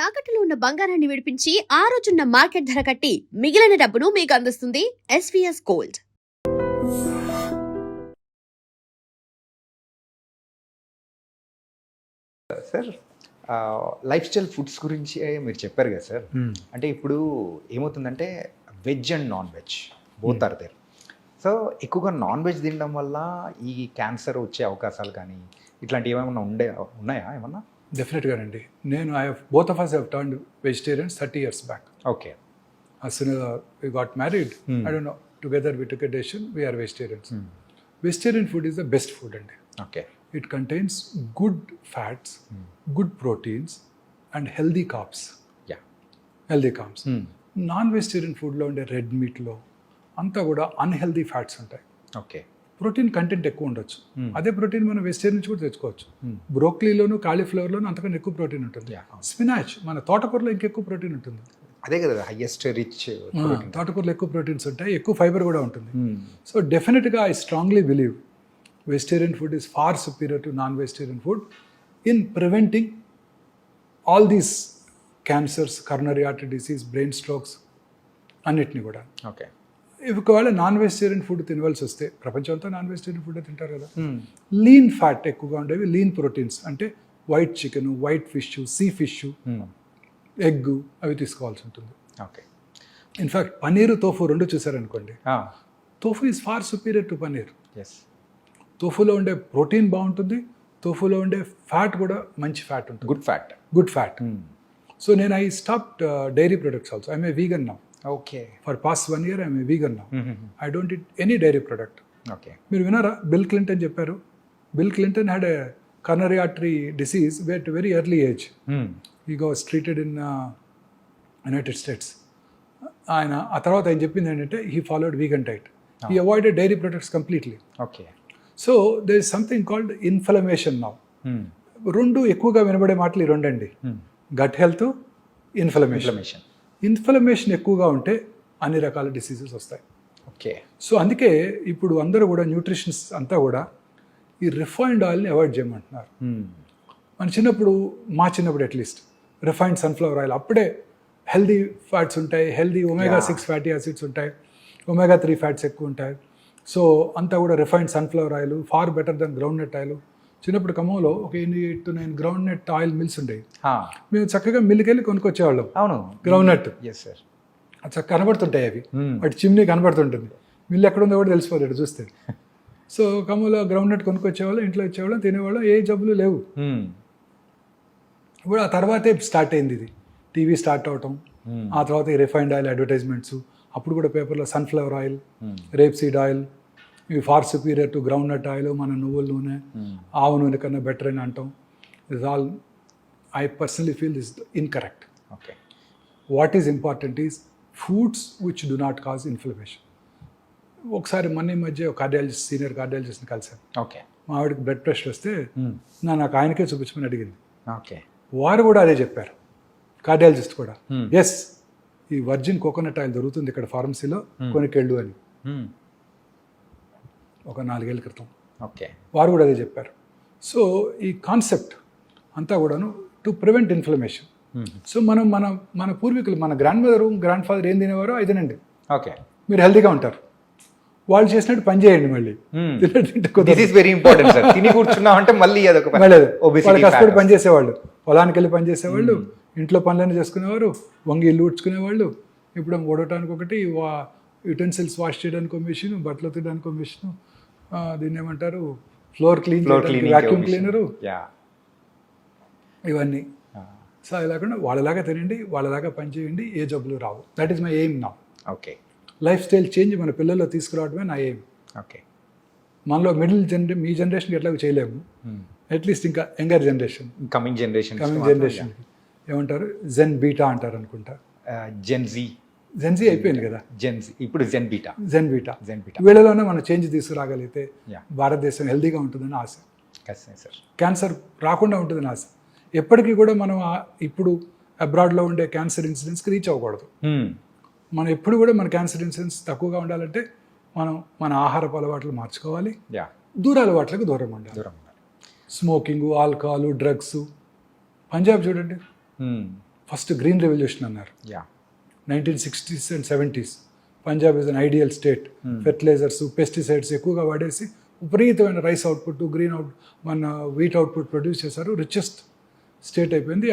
తాకట్టులో ఉన్న బంగారాన్ని విడిపించి ఆ రోజున్న మార్కెట్ ధర కట్టి మిగిలిన డబ్బును మీకు అందిస్తుంది SVS gold. Sir lifestyle foods గురించి మీరు చెప్పారు కదా సార్. అంటే ఇప్పుడు ఏమవుతుందంటే veg and non veg both are there. So ఎక్కువగా నాన్ వెజ్ తినడం వల్ల ఈ క్యాన్సర్ వచ్చే అవకాశాలు కానీ ఇట్లాంటివి ఏమైనా ఉన్నాయా ఏమన్నా? డెఫినెట్గానండి. నేను both of us have turned vegetarians 30 years back. Okay. As soon as we got married, I don't know, together we took a decision, we are vegetarians. Vegetarian food is the best food అండి. Okay. It contains good fats, good proteins and healthy carbs. Yeah. Healthy carbs. Non vegetarian ఫుడ్లో ఉండే red మీట్లో అంతా కూడా unhealthy fats ఉంటాయి. Okay. Protein content ఎక్కువ ఉండొచ్చు. అదే ప్రోటీన్ మనం వెజిటేరియన్ నుంచి కూడా తెచ్చుకోవచ్చు. బ్రోక్లీలోను కాలీఫ్లవర్లోను అంతకంటే ఎక్కువ ప్రోటీన్ ఉంటుంది. స్పినాచ్ మన తోటకూరలో ఇంకెక్కువ ప్రోటీన్ ఉంటుంది. అదే కదా హైయెస్ట్ రిచ్. తోటకూరలో ఎక్కువ ప్రోటీన్స్ ఉంటాయి, ఎక్కువ ఫైబర్ కూడా ఉంటుంది. సో డెఫినెట్గా I strongly believe vegetarian food is far superior to non vegetarian food in preventing all these cancers, coronary artery disease, brain strokes అన్నిటిని కూడా. ఓకే. ఒకవేళ నాన్ వెజిటేరియన్ ఫుడ్ తినవలసి వస్తే, ప్రపంచం అంతా నాన్ వెజిటేరియన్ ఫుడ్ తింటారు కదా, లీన్ ఫ్యాట్ ఎక్కువగా ఉండేవి, లీన్ ప్రోటీన్స్ అంటే white chicken, white fish, sea fish, egg అవి తీసుకోవాల్సి ఉంటుంది. ఓకే. ఇన్ఫ్యాక్ట్ పనీరు, తోఫు రెండు చూసారనుకోండి, tofu is far superior to paneer. Yes. తోఫులో ఉండే ప్రోటీన్ బాగుంటుంది, తోఫులో ఉండే ఫ్యాట్ కూడా మంచి ఫ్యాట్ ఉంటుంది, good fat. Good fat. So నేను I stopped dairy products also. I'm a vegan now. Okay. For past 1 year I'm a vegan now. I don't eat any dairy product. Okay. మీరు విన్నారా Bill Clinton చెప్పారు? Bill Clinton had a coronary artery disease at very early age. He was treated in United States. ఆయన ఆ తర్వాత ఆయన చెప్పింది ఏంటంటే he followed vegan diet. He avoided dairy products completely. Okay. So there is something called inflammation now. రెండు ఎక్కువగా వినబడే మాటలు ఈ రెండండి, గట్ హెల్త్, ఇన్ఫ్లమేషన్. ఇన్ఫ్లమేషన్ ఎక్కువగా ఉంటే అన్ని రకాల డిసీజెస్ వస్తాయి. ఓకే. సో అందుకే ఇప్పుడు అందరూ కూడా న్యూట్రిషన్స్ అంతా కూడా ఈ రిఫైన్డ్ ఆయిల్ని అవాయిడ్ చేయమంటున్నారు. మన చిన్నప్పుడు, మా చిన్నప్పుడు అట్లీస్ట్ రిఫైన్డ్ సన్ఫ్లవర్ ఆయిల్, అప్పుడే హెల్దీ ఫ్యాట్స్ ఉంటాయి, హెల్దీ omega-6 ఫ్యాటీ యాసిడ్స్ ఉంటాయి, omega-3 ఫ్యాట్స్ ఎక్కువ ఉంటాయి. సో అంతా కూడా refined sunflower oil far better than ground nut oil. చిన్నప్పుడు ఖమ్మంలో ఒక 8 to 9 ground nut oil mills ఉండేవి. మేము చక్కగా మిల్లుకి వెళ్ళి కొనుక్కొచ్చేవాళ్ళం. అవును, గ్రౌండ్ నట్. Yes sir. చక్కగా కనబడుతుంటాయి అవి, వాటి చిమ్నీ కనబడుతుంటుంది. మిల్లు ఎక్కడ ఉందో కూడా తెలిసిపోతాడు చూస్తే. సో ఖమ్మంలో గ్రౌండ్ నట్ కొనుక్కొచ్చేవాళ్ళం, ఇంట్లో ఇచ్చేవాళ్ళం, తినేవాళ్ళం, ఏ జబ్బులు లేవు. ఇప్పుడు ఆ తర్వాతే స్టార్ట్ అయింది ఇది, టీవీ స్టార్ట్ అవటం, ఆ తర్వాత ఈ రిఫైన్డ్ ఆయిల్ అడ్వర్టైజ్మెంట్స్. అప్పుడు కూడా పేపర్లో sunflower oil, rape seed oil ఇవి far superior to ground nut oil, మన నువ్వుల నూనె, ఆవు నూనె కన్నా బెటర్ అని అంటాం. Is all I personally feel this incorrect. Okay. What is important is foods which do not cause inflammation. ఒకసారి మొన్న ఈ మధ్య కార్డియాలజిస్ట్, సీనియర్ కార్డియాలజిస్ట్ని కలిసాను. ఓకే. మా ఆవిడకి బ్లడ్ ప్రెషర్ వస్తే నాకు ఆయనకే చూపించమని అడిగింది. ఓకే. వారు కూడా అదే చెప్పారు, కార్డియాలజిస్ట్ కూడా. ఎస్, ఈ వర్జిన్ కోకోనట్ ఆయిల్ దొరుకుతుంది ఇక్కడ ఫార్మసీలో, కొనుకెళ్ళు అని, ఒక 4 ఏళ్ల క్రితం. ఓకే. వారు కూడా అదే చెప్పారు. సో ఈ కాన్సెప్ట్ అంతా కూడాను టు ప్రివెంట్ ఇన్ఫ్లమేషన్. సో మనం మన పూర్వీకులు, మన గ్రాండ్ మదర్, గ్రాండ్ ఫాదర్ ఏం తినేవారో అది తినండి. ఓకే. మీరు హెల్తీగా ఉంటారు. వాళ్ళు చేసినట్టు పని చేయండి. మళ్ళీ వెరీ ఇంపార్టెంట్ సార్. తిని కూర్చున్నామంటే మళ్ళీ వాళ్ళు కష్టపడి పని చేసేవాళ్ళు, పొలానికి వెళ్ళి పని చేసేవాళ్ళు, ఇంట్లో పనులన్నీ చేసుకునేవారు, వంగి ఇల్లు ఊడ్చుకునేవాళ్ళు. ఇప్పుడు ఓడటానికి ఒకటి, యుటెన్సిల్స్ వాష్ చేయడానికి ఒక మిషన్, బట్టలు తినడానికి ఒక మిషన్, దీన్ని ఏమంటారు, ఫ్లోర్ క్లీన్, వాక్యూమ్ క్లీనరు, ఇవన్నీ. సో అది లేకుండా వాళ్ళలాగా తినండి, వాళ్ళలాగా పని చేయండి, ఏ జబ్బులు రావు. That is my aim now. Okay. Life style change మన పిల్లల్లో తీసుకురావడమే నా ఎయిమ్. ఓకే. మనలో మీ జనరేషన్కి ఎట్లా చేయలేము, అట్లీస్ట్ ఇంకా యంగర్ జనరేషన్, కమింగ్ జనరేషన్ ఏమంటారు, జెన్ బీటా అంటారు అనుకుంటా. జెన్జీ అయిపోయింది కదా, ఇప్పుడు జెన్ బీటా. వీళ్ళలోనే మనం చేంజ్ తీసుకురాగలిగితే భారతదేశం హెల్దీగా ఉంటుందని ఆశ. క్యాన్సర్ రాకుండా ఉంటుందని ఆశ. ఎప్పటికీ కూడా మనం ఇప్పుడు అబ్రాడ్లో ఉండే క్యాన్సర్ ఇన్సిడెన్స్కి రీచ్ అవ్వకూడదు. మనం ఎప్పుడు కూడా మన క్యాన్సర్ ఇన్సిడెన్స్ తక్కువగా ఉండాలంటే మనం మన ఆహారపు అలవాట్లు మార్చుకోవాలి, దూర అలవాట్లకు దూరం ఉండాలి. Smoking, alcohol, drugs. పంజాబ్ చూడండి, ఫస్ట్ గ్రీన్ రెవల్యూషన్ అన్నారు. Yeah 1960s and 70s Punjab is an ideal state. Fertilizers, pesticides ఎక్కువగా వాడేసి విపరీతమైన రైస్ అవుట్పుట్, గ్రీన్ మన వీట్ అవుట్పుట్ ప్రొడ్యూస్ చేశారు. రిచెస్ట్ స్టేట్ అయిపోయింది.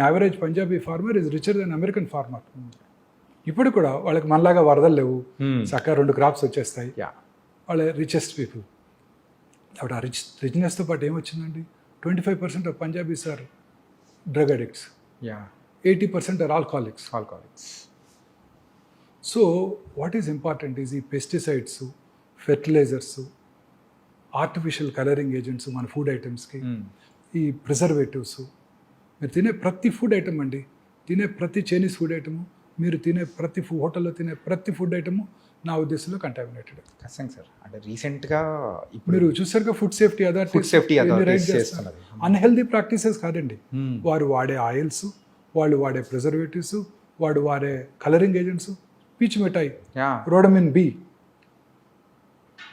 Average Punjabi farmer is richer than American farmer. ఇప్పుడు కూడా వాళ్ళకి మనలాగా వరదలు లేవు, చక్కగా 2 క్రాప్స్ వచ్చేస్తాయి. యా వాళ్ళ రిచెస్ట్ పీపుల్. అప్పుడు ఆ రిచ్నెస్తో పాటు ఏమొచ్చిందండి, 25% of Punjabis are drug addicts, yeah 80% are alcoholics. So what is important is ఈ pesticides, fertilizers, artificial colouring agents మన ఫుడ్ ఐటమ్స్కి, ఈ ప్రిజర్వేటివ్స్. మీరు తినే ప్రతి ఫుడ్ ఐటమ్ అండి, తినే ప్రతి చైనీస్ ఫుడ్ ఐటము, మీరు తినే ప్రతి హోటల్లో తినే ప్రతి ఫుడ్ ఐటము నా ఉద్దేశంలో కంటామినేటెడ్. ఖచ్చితంగా సార్. అంటే రీసెంట్గా ఇప్పుడు మీరు చూసారుగా ఫుడ్ సేఫ్టీ చేస్తున్నది అన్హెల్దీ ప్రాక్టీసెస్ కాదండి. వారు వాడే ఆయిల్స్, వాళ్ళు వాడే ప్రిజర్వేటివ్స్, వాడు వాడే కలరింగ్ ఏజెంట్స్, పీచు మిఠాయి, రోడమిన్ బి,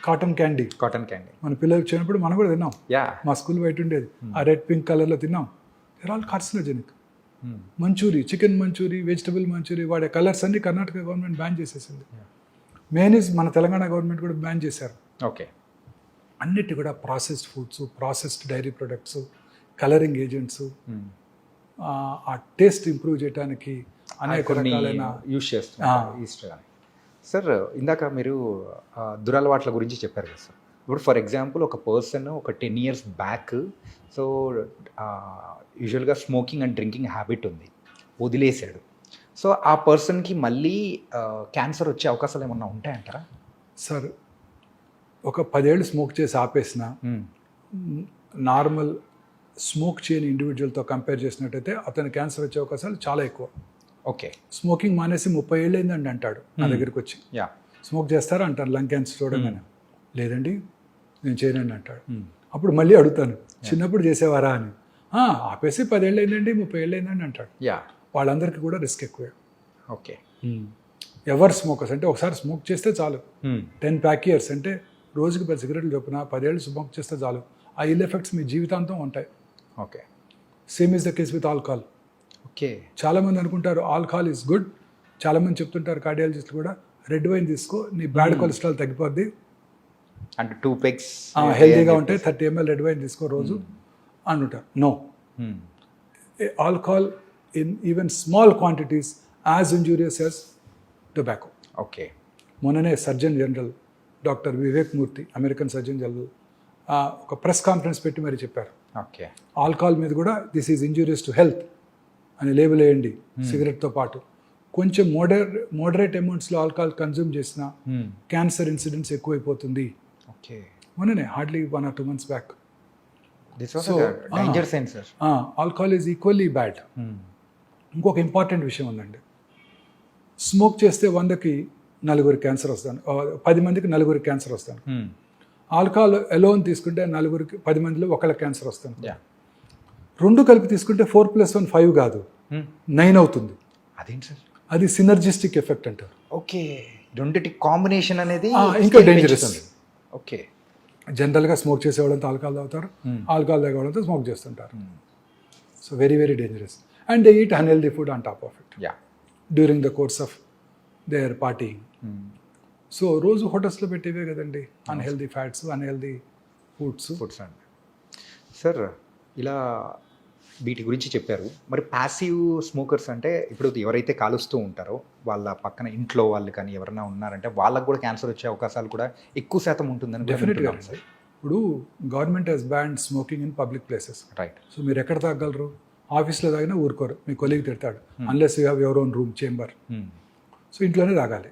కాటన్ క్యాండీ. మన పిల్లలు చిన్నప్పుడు మనం కూడా తిన్నాం. యా మా స్కూల్ బయట ఉండేది, ఆ రెడ్ పింక్ కలర్లో తిన్నాం. They're all carcinogenic. Manchurian, chicken manchurian, vegetable manchurian వాడే కలర్స్ అన్ని కర్ణాటక గవర్నమెంట్ బ్యాన్ చేసేసింది. మేనీస్ మన తెలంగాణ గవర్నమెంట్ కూడా బ్యాన్ చేశారు. ఓకే. అన్నిటి కూడా processed foods, processed dairy products, colouring agents, ఆ టేస్ట్ ఇంప్రూవ్ చేయడానికి అనేక రకాలైన యూజ్ చేస్తున్నారు ఈస్టర్ అని. సార్ ఇందాక మీరు దురలవాట్ల గురించి చెప్పారు కదా సార్. ఇప్పుడు ఫర్ ఎగ్జాంపుల్ ఒక పర్సన్ ఒక 10 years బ్యాక్ సో యూజువల్గా స్మోకింగ్ అండ్ డ్రింకింగ్ హ్యాబిట్ ఉంది, వదిలేశాడు. సో ఆ పర్సన్కి మళ్ళీ క్యాన్సర్ వచ్చే అవకాశాలు ఏమన్నా ఉంటాయంటారా? సార్ ఒక 10 ఏళ్ళు స్మోక్ చేసి ఆపేసిన నార్మల్ స్మోక్ చేయని ఇండివిజువల్తో కంపేర్ చేసినట్టయితే అతను క్యాన్సర్ వచ్చే అవకాశాలు చాలా ఎక్కువ. ఓకే. స్మోకింగ్ మానేసి 30 ఏళ్ళు అయిందండి అంటాడు నా దగ్గరికి వచ్చి. యా స్మోక్ చేస్తారా అంటాను, లంగ్ క్యాన్సర్ చూడగానే. లేదండి నేను చేయనండి అంటాడు. అప్పుడు మళ్ళీ అడుగుతాను, చిన్నప్పుడు చేసేవారా అని. ఆపేసి 10 ఏళ్ళు అయిందండి, 30 ఏళ్ళు అయిందండి అంటాడు. యా వాళ్ళందరికీ కూడా రిస్క్ ఎక్కువే. ఓకే. ఎవరు స్మోకర్స్ అంటే ఒకసారి స్మోక్ చేస్తే చాలు, 10 pack years అంటే రోజుకి 10 cigarettes చొప్పున 10 ఏళ్ళు స్మోక్ చేస్తే చాలు, ఆ ఇల్ ఎఫెక్ట్స్ మీ జీవితాంతం ఉంటాయి. Okay. Same is the case with alcohol. Okay. చాలామంది అనుకుంటారు ఆల్కహాల్ ఈజ్ గుడ్. చాలామంది చెప్తుంటారు కార్డియాలజిస్టులు కూడా, రెడ్ వైన్ తీసుకో నీ బ్యాడ్ కొలెస్ట్రాల్ తగ్గిపోద్ది, అంటే 2 pegs హెల్దీగా ఉంటే 30 ml రెడ్ వైన్ తీసుకో రోజు అంటుంటారు. No, alcohol in even small quantities as injurious as tobacco. Okay. మొన్ననే surgeon general doctor Vivek Murthy, American surgeon general, ఒక ప్రెస్ కాన్ఫరెన్స్ పెట్టి మరి చెప్పారు, ఓకే, ఆల్కహాల్ మీద కూడా this is injurious to health అని లేబుల్ వేయండి. సిగరెట్తో పాటు కొంచెం మోడరేట్ అమౌంట్స్లో ఆల్కహాల్ కన్జ్యూమ్ చేసిన క్యాన్సర్ ఇన్సిడెంట్స్ ఎక్కువైపోతుంది. ఓకే. మొన్ననే hardly 1 or 2 months back. This was danger sign sir. Alcohol is equally bad. ఇంకొక ఇంపార్టెంట్ విషయం ఉందండి, స్మోక్ చేస్తే 100కి 4 క్యాన్సర్ వస్తాను, 10 మందికి 4 క్యాన్సర్ వస్తాను. ఆల్కహాల్ ఎలోన్ తీసుకుంటే 10 మందిలో 1 క్యాన్సర్ వస్తాను. 2 కలిపి తీసుకుంటే 4 + 1 5 కాదు, 9 అవుతుంది. అదేంటి సార్? అది సినర్జిస్టిక్ ఎఫెక్ట్ అంటారు. ఓకే. రెండిటి కాంబినేషన్ అనేది ఇంకా డేంజరస్. ఓకే. జనరల్గా స్మోక్ చేసేవాళ్ళంతా ఆల్కహాల్ తాగుతారు, ఆల్కహాల్ తాగేవాళ్ళంతా స్మోక్ చేస్తుంటారు. So very very dangerous. And they eat unhealthy food on top of it during the course of their partying. So రోజు హోటల్స్లో పెట్టేవే కదండి అన్హెల్దీ ఫ్యాట్స్, అన్హెల్దీ ఫుడ్స్ అండి. Sir ఇలా వీటి గురించి చెప్పారు. మరి ప్యాసివ్ స్మోకర్స్ అంటే ఇప్పుడు ఎవరైతే కాలుస్తూ ఉంటారో వాళ్ళ పక్కన ఇంట్లో వాళ్ళు కానీ ఎవరైనా ఉన్నారంటే వాళ్ళకు కూడా క్యాన్సర్ వచ్చే అవకాశాలు కూడా ఎక్కువ శాతం ఉంటుందని డెఫినెట్గా. ఇప్పుడు government has banned smoking in public places. Right. So మీరు ఎక్కడ తాగలరు? ఆఫీస్లో తాగినా ఊరుకోరు, మీ కొలీగ్ తిడతాడు, unless you have your own room chamber. So ఇంట్లోనే తాగాలి.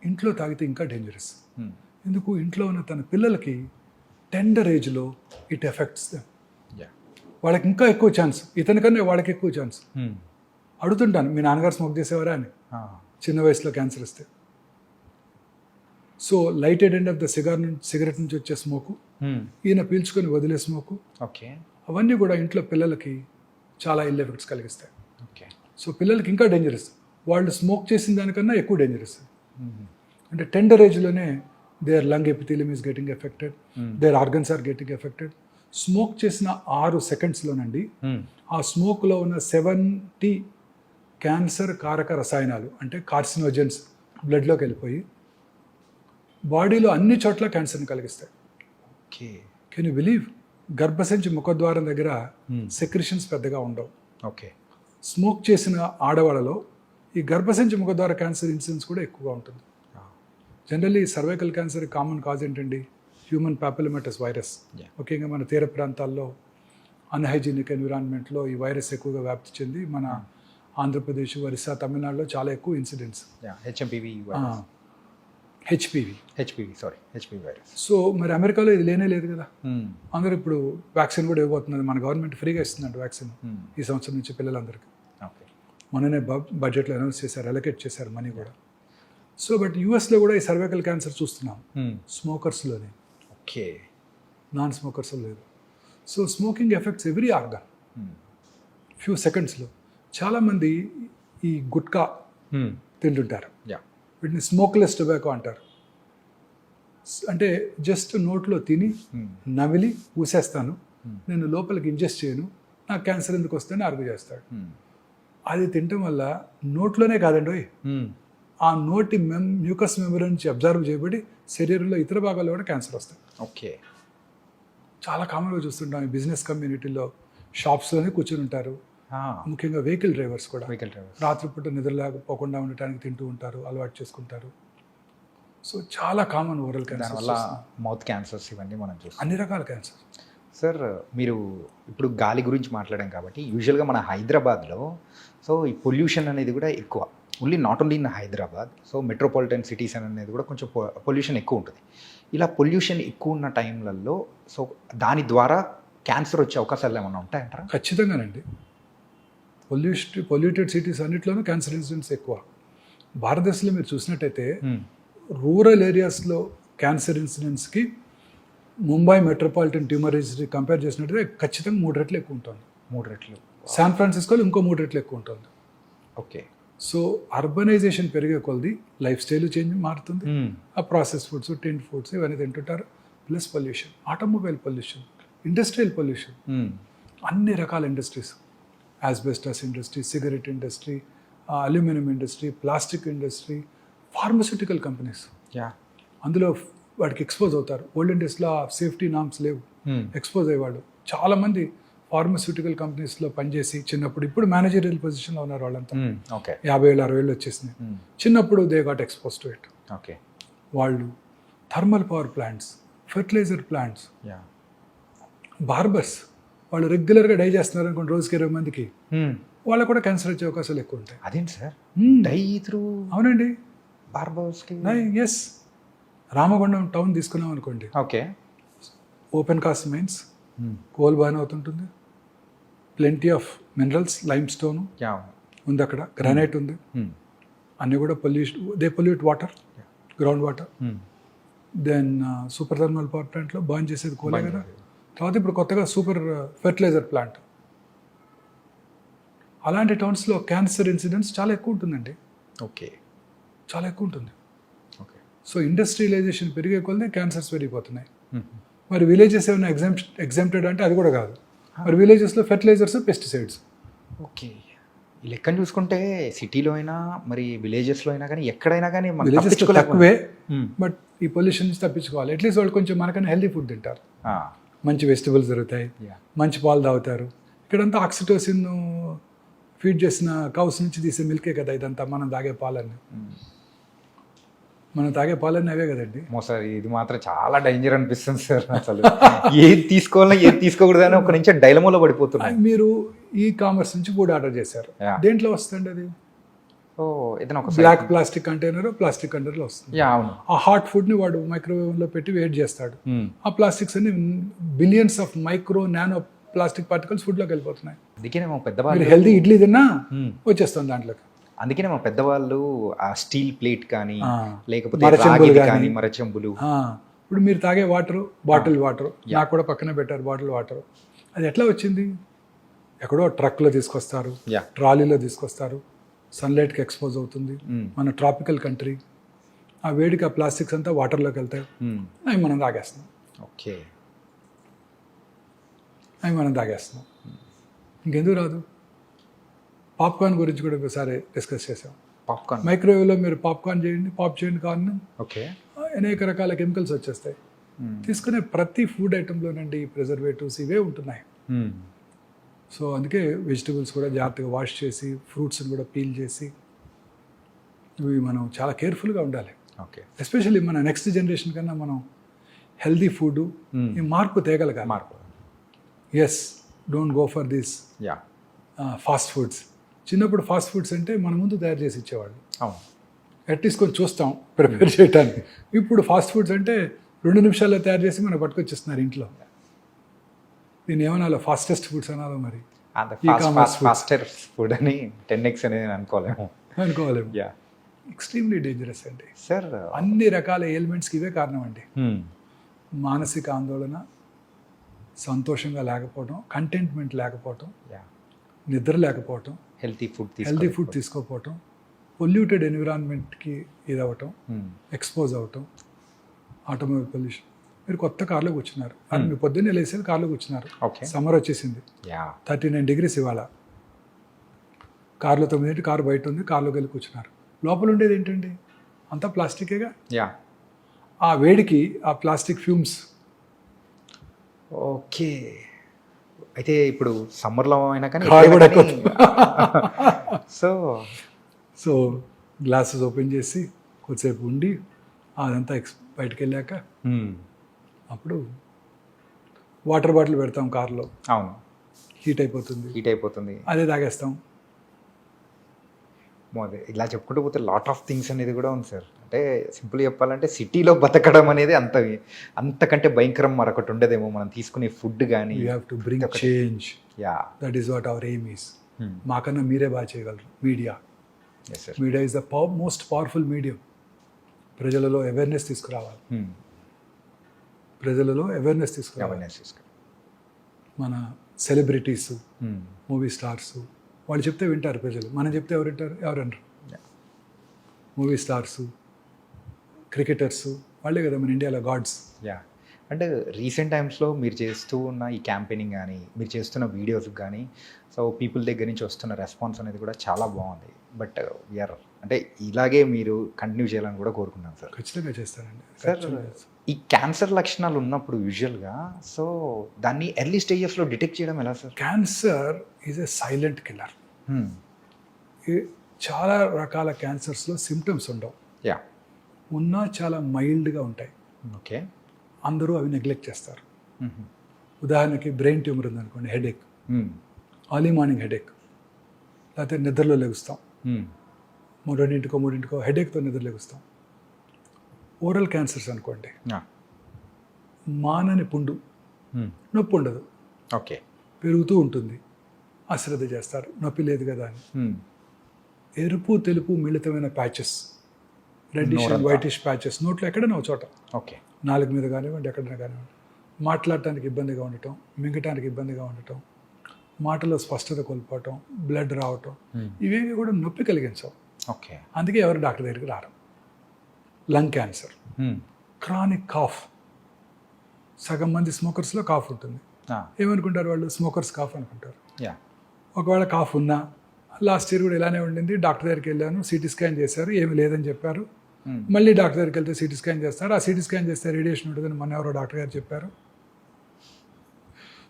ఇంట్లో తాగితే ఇంకా డేంజరస్. ఎందుకు? ఇంట్లో ఉన్న తన పిల్లలకి టెండర్ ఏజ్లో ఇట్ ఎఫెక్ట్స్ దెమ్. వాళ్ళకి ఇంకా ఎక్కువ ఛాన్స్, ఇతనికన్నా వాళ్ళకి ఎక్కువ ఛాన్స్. అడుగుతుంటాను, మీ నాన్నగారు స్మోక్ చేసేవారా అని, చిన్న వయసులో క్యాన్సర్ వస్తే. So lighted end of the cigarette నుంచి వచ్చే స్మోకు, ఈయన పీల్చుకొని వదిలే స్మోకు, ఓకే, అవన్నీ కూడా ఇంట్లో పిల్లలకి చాలా ఇల్ ఎఫెక్ట్స్ కలిగిస్తాయి. ఓకే. సో పిల్లలకి ఇంకా డేంజరస్, వాళ్ళు స్మోక్ చేసిన దానికన్నా ఎక్కువ డేంజరస్. అంటే టెండర్ ఏజ్లోనే their lung epithelium is getting affected, their organs are getting affected. Smoke చేసిన 6 secondsలోనండి ఆ స్మోక్లో ఉన్న 70 క్యాన్సర్ కారక రసాయనాలు అంటే కార్సినోజెన్స్ బ్లడ్లోకి వెళ్ళిపోయి బాడీలో అన్ని చోట్ల క్యాన్సర్ని కలిగిస్తాయి. ఓకే. Can you believe? గర్భసంచి ముఖద్వారం దగ్గర సెక్రిషన్స్ పెద్దగా ఉండవు. ఓకే. స్మోక్ చేసిన ఆడవాళ్ళలో ఈ గర్భసంచి ముఖద్వార క్యాన్సర్ ఇన్సిడెన్స్ కూడా ఎక్కువగా ఉంటుంది. Generally cervical cancer common cause ఏంటండి? Human papillomatous virus. ముఖ్యంగా మన తీర ప్రాంతాల్లో అన్హైజీనిక్ ఎన్విరాన్మెంట్లో ఈ వైరస్ ఎక్కువగా వ్యాప్తి చెంది మన ఆంధ్రప్రదేశ్, ఒరిస్సా, తమిళనాడులో చాలా ఎక్కువ ఇన్సిడెంట్స్. HPV virus. సో మరి అమెరికాలో ఇది లేనే లేదు కదా. అందరూ ఇప్పుడు వ్యాక్సిన్ కూడా ఇవ్వబోతున్నది. మన గవర్నమెంట్ ఫ్రీగా ఇస్తుందంట వ్యాక్సిన్ ఈ సంవత్సరం నుంచి పిల్లలందరికీ. మొన్ననే బడ్జెట్లో అనౌన్స్ చేశారు, అలొకేట్ చేశారు మనీ కూడా. సో బట్ యూఎస్లో కూడా ఈ సర్వైకల్ క్యాన్సర్ చూస్తున్నాం స్మోకర్స్లోనే. ఓకే. నాన్ స్మోకర్స్ లేదు. So smoking effects every organ few సెకండ్స్లో. చాలామంది ఈ గుట్కా తింటుంటారు, వీటిని స్మోక్లెస్ టొబాకో అంటారు. అంటే జస్ట్ నోట్లో తిని నమిలి ఊసేస్తాను, నేను లోపలికి ఇంజెస్ట్ చేయను, నాకు క్యాన్సర్ ఎందుకు వస్తుందని ఆర్గ్యూ చేస్తాడు. అది తినటం వల్ల నోట్లోనే కాదండి, ఆ నోటి మ్యూకస్ మెంబ్రేన్ నుంచి అబ్జర్వ్ చేయబడి శరీరంలో ఇతర భాగాల్లో కూడా క్యాన్సర్ వస్తాయి. ఓకే. చాలా కామన్గా చూస్తుంటాం ఈ బిజినెస్ కమ్యూనిటీలో. షాప్స్లోనే కూర్చొని ఉంటారు, ముఖ్యంగా వెహికల్ డ్రైవర్స్ కూడా రాత్రిపూట నిద్రలేకపోకుండా ఉండటానికి తింటూ ఉంటారు, అలవాటు చేసుకుంటారు. సో చాలా కామన్ ఓరల్ క్యాన్సర్ వల్ల మౌత్ క్యాన్సర్స్ ఇవన్నీ మనం చూస్తాం, అన్ని రకాల క్యాన్సర్. సార్ మీరు ఇప్పుడు గాలి గురించి మాట్లాడాం కాబట్టి యూజువల్గా మన హైదరాబాద్లో సో ఈ పొల్యూషన్ అనేది కూడా ఎక్కువ. Not only in Hyderabad, so metropolitan cities అనేది కూడా కొంచెం పొల్యూషన్ ఎక్కువ ఉంటుంది. ఇలా పొల్యూషన్ ఎక్కువ ఉన్న టైంలలో సో దాని ద్వారా క్యాన్సర్ వచ్చే అవకాశాలు ఏమైనా ఉంటాయంటారా? ఖచ్చితంగానండి. పొల్యూటెడ్ సిటీస్ అన్నింటిలోనూ క్యాన్సర్ ఇన్సిడెంట్స్ ఎక్కువ. భారతదేశంలో మీరు చూసినట్టయితే రూరల్ ఏరియాస్లో క్యాన్సర్ ఇన్సిడెంట్స్కి Mumbai metropolitan tumour registry compare చేసినట్టయితే ఖచ్చితంగా 3 రెట్లు ఎక్కువ ఉంటుంది. 3 రెట్లు. శాన్ ఫ్రాన్సిస్కోలో ఇంకో 3 రెట్లు ఎక్కువ ఉంటుంది. ఓకే. సో అర్బనైజేషన్ పెరిగే కొలది లైఫ్ స్టైల్ చేంజ్ మారుతుంది. ఆ ప్రాసెస్ ఫుడ్స్, టింట్ ఫుడ్స్ ఇవన్నీ తింటుంటారు. Plus pollution, automobile pollution, industrial pollution, అన్ని రకాల industries, asbestos industry, cigarette industry, aluminium industry, plastic industry, pharmaceutical companies, అందులో వాడికి ఎక్స్పోజ్ అవుతారు. ఓల్డెన్ డేస్లో సేఫ్టీ నామ్స్ లేవు, ఎక్స్పోజ్ అయ్యేవాళ్ళు. చాలామంది ఫార్మస్యూటికల్ కంపెనీస్లో పనిచేసి చిన్నప్పుడు, ఇప్పుడు మేనేజరియల్ పొజిషన్లో ఉన్నారు వాళ్ళంతా. 50 ఏళ్ళు 60 ఏళ్ళు వచ్చేసినాయి. చిన్నప్పుడు they got expose to it. Okay. వాళ్ళు thermal power plants, fertilizer plants, barbers, వాళ్ళు రెగ్యులర్గా డై చేస్తున్నారు అనుకోండి, రోజుకి 20 మందికి, వాళ్ళకు కూడా క్యాన్సర్ వచ్చే అవకాశాలు ఎక్కువ ఉంటాయి. అదేంటి సార్? Die through? అవునండి, బార్బర్స్కి. ఎస్. రామగుండం టౌన్ తీసుకున్నాం అనుకోండి, okay, open cast mines, coal బాగానే అవుతుంటుంది, plenty of minerals, limestone ఉంది అక్కడ, గ్రానైట్ ఉంది, అన్నీ కూడా pollute water, ground water. Then super thermal power ప్లాంట్లో బర్న్ చేసేది కోలే కదా. తర్వాత ఇప్పుడు కొత్తగా సూపర్ ఫెర్టిలైజర్ ప్లాంట్. అలాంటి టౌన్స్లో క్యాన్సర్ ఇన్సిడెంట్స్ చాలా ఎక్కువ ఉంటుందండి. ఓకే, చాలా ఎక్కువ ఉంటుంది. ఓకే. సో ఇండస్ట్రియలైజేషన్ పెరిగే కొలది క్యాన్సర్స్ పెరిగిపోతున్నాయి. మరి విలేజెస్ ఏమైనా ఎగ్జామ్టెడ్ అంటే అది కూడా కాదు. మరి విలేజెస్లో ఫెర్టిలైజర్స్, పెస్టిసైడ్స్. ఓకే. ఈ లెక్కను చూసుకుంటే సిటీలో అయినా మరి విలేజెస్లో అయినా కానీ ఎక్కడైనా కానీ విలేజెస్ తక్కువే, బట్ ఈ పొల్యూషన్ నుంచి తప్పించుకోవాలి. అట్లీస్ట్ వాళ్ళు కొంచెం మనకన్నా హెల్తీ ఫుడ్ తింటారు, మంచి వెజిటబుల్స్ దొరుకుతాయి, మంచి పాలు తాగుతారు. ఇక్కడంతా ఆక్సిటోసిన్ ఫీడ్ చేసిన కౌస్ నుంచి తీసే మిల్కే కదా ఇదంతా. మనం తాగే పాలన్నీ అవే కదండి. సార్ ఇది మాత్రం చాలా డేంజర్ అనిపిస్తుంది సార్. అసలు ఏది తీసుకోవాలన్నా ఏది తీసుకోకూడదు అని ఒక నుంచి డైలమోలో పడిపోతున్నాయి. మీరు ఈ కామర్స్ నుంచి ఫుడ్ ఆర్డర్ చేశారు, దేంట్లో వస్తుంది అది? ఏదైనా ఒక బ్లాక్ ప్లాస్టిక్ కంటైనర్లో వస్తుంది. అవును. ఆ హాట్ ఫుడ్ని వాడు మైక్రోవేవ్లో పెట్టి వేట్ చేస్తాడు. ఆ ప్లాస్టిక్స్ అన్ని billions of micro nano plastic particles ఫుడ్లోకి వెళ్ళిపోతున్నాయి. అందుకనే మా పెద్దవాళ్ళు హెల్తీ ఇడ్లీ తిన్నా వచ్చేస్తుంది దాంట్లోకి. అందుకనే మా పెద్దవాళ్ళు ఆ స్టీల్ ప్లేట్ కానీ లేకపోతే మరచెంబులు, ఇప్పుడు మీరు తాగే వాటర్, బాటిల్ వాటర్, నాకు కూడా పక్కనే పెట్టారు బాటిల్ వాటర్. అది ఎట్లా వచ్చింది? ఎక్కడో ట్రక్లో తీసుకొస్తారు, ట్రాలీలో తీసుకొస్తారు, సన్లైట్కి ఎక్స్పోజ్ అవుతుంది. మన ట్రాపికల్ కంట్రీ, ఆ వేడికి ఆ ప్లాస్టిక్స్ అంతా వాటర్లోకి వెళ్తాయి, అవి మనం తాగేస్తున్నాం. ఓకే, ఇంకెందుకు రాదు? పాప్కార్న్ గురించి కూడా ఒకసారి డిస్కస్ చేసాం. పాప్కార్న్. మైక్రోవేవ్లో మీరు పాప్కార్న్ చేయండి, పాప్ చేయండి కార్న్, ఓకే. అనేక రకాల కెమికల్స్ వచ్చేస్తాయి. తీసుకునే ప్రతి ఫుడ్ ఐటెంలోనండి ప్రిజర్వేటివ్స్ ఇవే ఉంటున్నాయి. సో అందుకే వెజిటబుల్స్ కూడా జాగ్రత్తగా వాష్ చేసి, ఫ్రూట్స్ని కూడా పీల్ చేసి, ఇవి మనం చాలా కేర్ఫుల్గా ఉండాలి. ఓకే. ఎస్పెషల్లీ మన నెక్స్ట్ జనరేషన్ కన్నా మనం హెల్దీ ఫుడ్ ఈ మార్పు తేగలగాలి. మార్పు. Yes, don't go for this yeah. Fast foods. చిన్నప్పుడు ఫాస్ట్ ఫుడ్స్ అంటే మన ముందు తయారు చేసి ఇచ్చేవాళ్ళు, అవును. అట్లీస్ట్ కొంచెం చూస్తాం ప్రిపేర్ చేయడానికి. ఇప్పుడు ఫాస్ట్ ఫుడ్స్ అంటే 2 నిమిషాల్లో తయారు చేసి మనకు పట్టుకొచ్చేస్తున్నారు ఇంట్లో. దీన్ని ఏమన్నా ఫాస్టెస్ట్ ఫుడ్స్ అనాలో మరి, ఫాస్టర్ ఫుడ్ అని 10x అనేది అనుకోలేము. అనుకోవాలి. యా. ఎక్స్ట్రీమ్లీ డేంజరస్ అండి. సార్, అన్ని రకాల ఎయిల్మెంట్స్కి ఇవే కారణం అండి. మానసిక ఆందోళన, సంతోషంగా లేకపోవడం, కంటెంట్మెంట్ లేకపోవటం, నిద్ర లేకపోవటం, హెల్తీ ఫుడ్ తీసుకోకపోవటం, పొల్యూటెడ్ ఎన్విరాన్మెంట్కి ఇదవటం, ఎక్స్పోజ్ అవ్వటం, ఆటోమొబైల్ పొల్యూషన్. మీరు కొత్త కార్లో కూర్చున్నారు, మీరు పొద్దున్నే లేసేది కార్లో కూర్చున్నారు, సమ్మర్ వచ్చేసింది, 39 degrees ఇవాళ, కార్లో 9 కారు బయట ఉంది, కార్లోకి వెళ్ళి కూర్చున్నారు. లోపల ఉండేది ఏంటండి? అంతా ప్లాస్టికేగా. ఆ వేడికి ఆ ప్లాస్టిక్ ఫ్యూమ్స్. ఓకే. అయితే ఇప్పుడు సమ్మర్లో అయినా కానీ సో గ్లాసెస్ ఓపెన్ చేసి కొద్దిసేపు ఉండి అదంతా బయటకు వెళ్ళాక అప్పుడు వాటర్ బాటిల్ పెడతాం కార్లో. అవును. హీట్ అయిపోతుంది, అదే తాగేస్తాం. ఇలా చెప్పుకుంటూ పోతే లాట్ ఆఫ్ థింగ్స్ అనేది కూడా ఉంది సార్. అంటే సింపుల్ చెప్పాలంటే సిటీలో బతకడం అనేది అంతకంటే భయంకరం మరొకటి ఉండదేమో. మనం తీసుకునే ఫుడ్ కానీ you have to bring change. That is what hour aim is. మాకన్నా మీరే బాగా చేయగలరు. Media is the most powerful medium. ప్రజలలో అవేర్నెస్ తీసుకురావాలి. మన సెలబ్రిటీస్, మూవీ స్టార్స్, వాళ్ళు చెప్తే వింటారు ప్రజలు. మనం చెప్తే ఎవరంటారు? మూవీ స్టార్స్, క్రికెటర్స్, వాళ్ళే కదా మన ఇండియాలో గాడ్స్. అంటే రీసెంట్ టైమ్స్లో మీరు చేస్తూ ఉన్న ఈ క్యాంపెయినింగ్ కానీ, మీరు చేస్తున్న వీడియోస్కి కానీ, సో పీపుల్ దగ్గర నుంచి వస్తున్న రెస్పాన్స్ అనేది కూడా చాలా బాగుంది. బట్ వీఆర్ అంటే ఇలాగే మీరు కంటిన్యూ చేయాలని కూడా కోరుకున్నాను సార్. ఖచ్చితంగా చేస్తానండి సార్. ఈ క్యాన్సర్ లక్షణాలు ఉన్నప్పుడు యూజువల్గా సో దాన్ని ఎర్లీ స్టేజెస్లో డిటెక్ట్ చేయడం ఎలా sir? Cancer is a silent killer. చాలా రకాల క్యాన్సర్స్లో సిమ్టమ్స్ ఉండవు, ఉన్నా చాలా మైల్డ్గా ఉంటాయి. ఓకే. అందరూ అవి నెగ్లెక్ట్ చేస్తారు. ఉదాహరణకి బ్రెయిన్ ట్యూమర్ ఉందనుకోండి, హెడేక్, ఎర్లీ మార్నింగ్ హెడేక్, లేకపోతే నిద్రలో లెగుస్తాం, 2-3 హెడేక్తో నిద్ర లెగుస్తాం. ఓరల్ క్యాన్సర్స్ అనుకోండి, మానని పుండు, నొప్పి ఉండదు, ఓకే, పెరుగుతూ ఉంటుంది, అశ్రద్ధ చేస్తారు, నొప్పి లేదు కదా అని. ఎరుపు తెలుపు మిళితమైన patches, reddish and whitish patches నోట్లో ఎక్కడైనా ఒక చోట, ఓకే, నాలుగు మీద కానివ్వండి, ఎక్కడైనా కానివ్వండి, మాట్లాడటానికి ఇబ్బందిగా ఉండటం, మింగటానికి ఇబ్బందిగా ఉండటం, మాటలో స్పష్టత కోల్పోవటం, బ్లడ్ రావటం, ఇవేవి కూడా నొప్పి కలిగించవు. ఓకే. అందుకే ఎవరు డాక్టర్ దగ్గరికి రారు. లంగ్ క్యాన్సర్, క్రానిక్ కాఫ్, సగం మంది స్మోకర్స్లో కాఫ్ ఉంటుంది. ఏమనుకుంటారు వాళ్ళు? స్మోకర్స్ కాఫ్ అనుకుంటారు. ఒకవేళ కాఫ్ ఉన్నా, లాస్ట్ ఇయర్ కూడా ఇలానే ఉండింది, డాక్టర్ దగ్గరికి వెళ్ళాను, సిటీ స్కాన్ చేశారు, ఏమీ లేదని చెప్పారు. మళ్ళీ డాక్టర్ దగ్గరికి వెళ్తే సిటీ స్కాన్ చేస్తారు, ఆ సిటీ స్కాన్ చేస్తే రేడియేషన్ ఉంటుందని మన ఎవరో డాక్టర్ గారు చెప్పారు.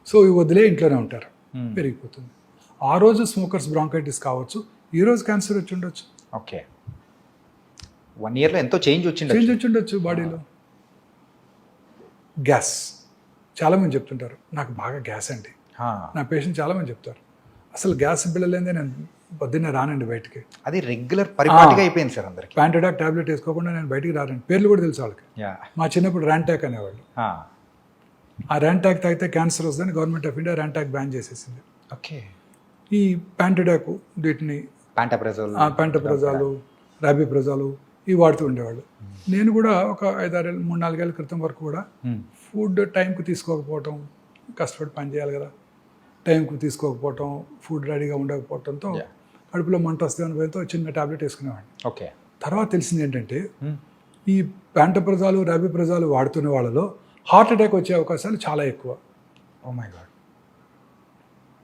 సో ఇవి వదిలే ఇంట్లోనే ఉంటారు, పెరిగిపోతుంది. ఆ రోజు స్మోకర్స్ బ్రాంకైటిస్ కావచ్చు, ఈ రోజు క్యాన్సర్ వచ్చి ఉండొచ్చు. ఓకే. 1 yearలో ఎంతో చేంజ్ వచ్చి ఉండొచ్చు బాడీలో. గ్యాస్, చాలామంది చెప్తుంటారు నాకు బాగా గ్యాస్ అండి. నా పేషెంట్ చాలామంది చెప్తారు అసలు గ్యాస్ బిళ్ళలేదే నేను పొద్దున్నే రానండి బయటికి. అది రెగ్యులర్ పరిపాటిగా అయిపోయింది సార్ అందరికి. ప్యాంటడాక్ టాబ్లెట్ వేసుకోకుండా నేను బయటికి రానండి. పేర్లు కూడా తెలుసు వాళ్ళకి. మా చిన్నప్పుడు ర్యాంటాక్ అనేవాళ్ళు. ఆ ర్యాంటాక్ తాగితే క్యాన్సర్ వస్తుందని government of India Rantac ban చేసేసింది. ఓకే. ఈ ప్యాంటడాక్, వీటిని ప్యాంటప్రజాలు, రాబిప్రజాలు ఇవి వాడుతూ ఉండేవాళ్ళు. నేను కూడా ఒక 3-4 ఏళ్ళ క్రితం వరకు కూడా ఫుడ్ టైంకి తీసుకోకపోవటం, కష్టపడి పని చేయాలి కదా, టైంకి తీసుకోకపోవటం, ఫుడ్ రెడీగా ఉండకపోవటంతో కడుపులో మంట వస్తుందని భయంతో చిన్న టాబ్లెట్ వేసుకునేవాడిని. ఓకే. తర్వాత తెలిసింది ఏంటంటే ఈ ప్యాంటప్రజాలు, రాబిప్రజాలు వాడుతున్న వాళ్ళలో హార్ట్ అటాక్ వచ్చే అవకాశాలు చాలా ఎక్కువ. Oh my god.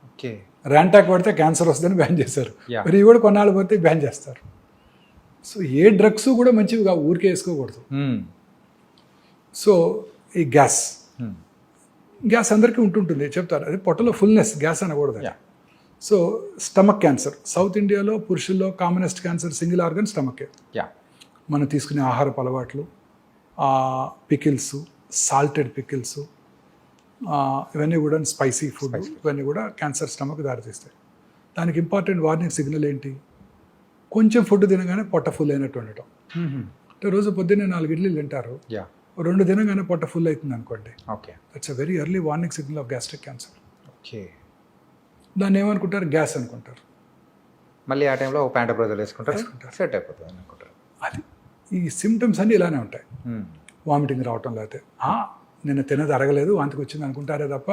Okay. Rantac పడితే క్యాన్సర్ వస్తుందని బ్యాన్ చేశారు. Yeah. మరి ఇవి కూడా కొన్నాళ్ళు పోతే బ్యాన్ చేస్తారు. సో ఏ డ్రగ్స్ కూడా మంచివిగా ఊరికే వేసుకోకూడదు. సో ఈ గ్యాస్ అందరికీ ఉంటుంటుంది చెప్తారు, అది పొట్టలో ఫుల్నెస్ గ్యాస్ అనకూడదు. Yeah. So stomach cancer south ఇండియాలో పురుషుల్లో commonest cancer single organ stomach ache. Yeah మనం తీసుకునే ఆహారపు అలవాట్లు, పికిల్స్, సాల్టెడ్ పికిల్స్, ఇవన్నీ కూడా స్పైసీ ఫుడ్, ఇవన్నీ కూడా క్యాన్సర్ స్టమక్ దారితీస్తాయి. దానికి ఇంపార్టెంట్ వార్నింగ్ సిగ్నల్ ఏంటి? కొంచెం ఫుడ్ తినగానే పొట్ట ఫుల్ అయినట్టు ఉండటం. అంటే రోజు పొద్దున్నే 4 ఇడ్లీలు తింటారు, యా 2 తినగానే పొట్ట ఫుల్ అవుతుంది అనుకోండి, okay that's a very early warning signal off gastric cancer. Okay. దాన్ని ఏమనుకుంటారు? గ్యాస్ అనుకుంటారు. మళ్ళీ ఆ టైంలో ఒక ప్యాంట్ బ్రదర్ వేసుకుంటారు, సెట్ అయిపోతుంది అనుకుంటారు. అది ఈ సిమ్టమ్స్ అన్నీ ఇలానే ఉంటాయి. వామిటింగ్ రావటం, లేకపోతే నిన్న తినది అరగలేదు వాంతికి వచ్చింది అనుకుంటారే తప్ప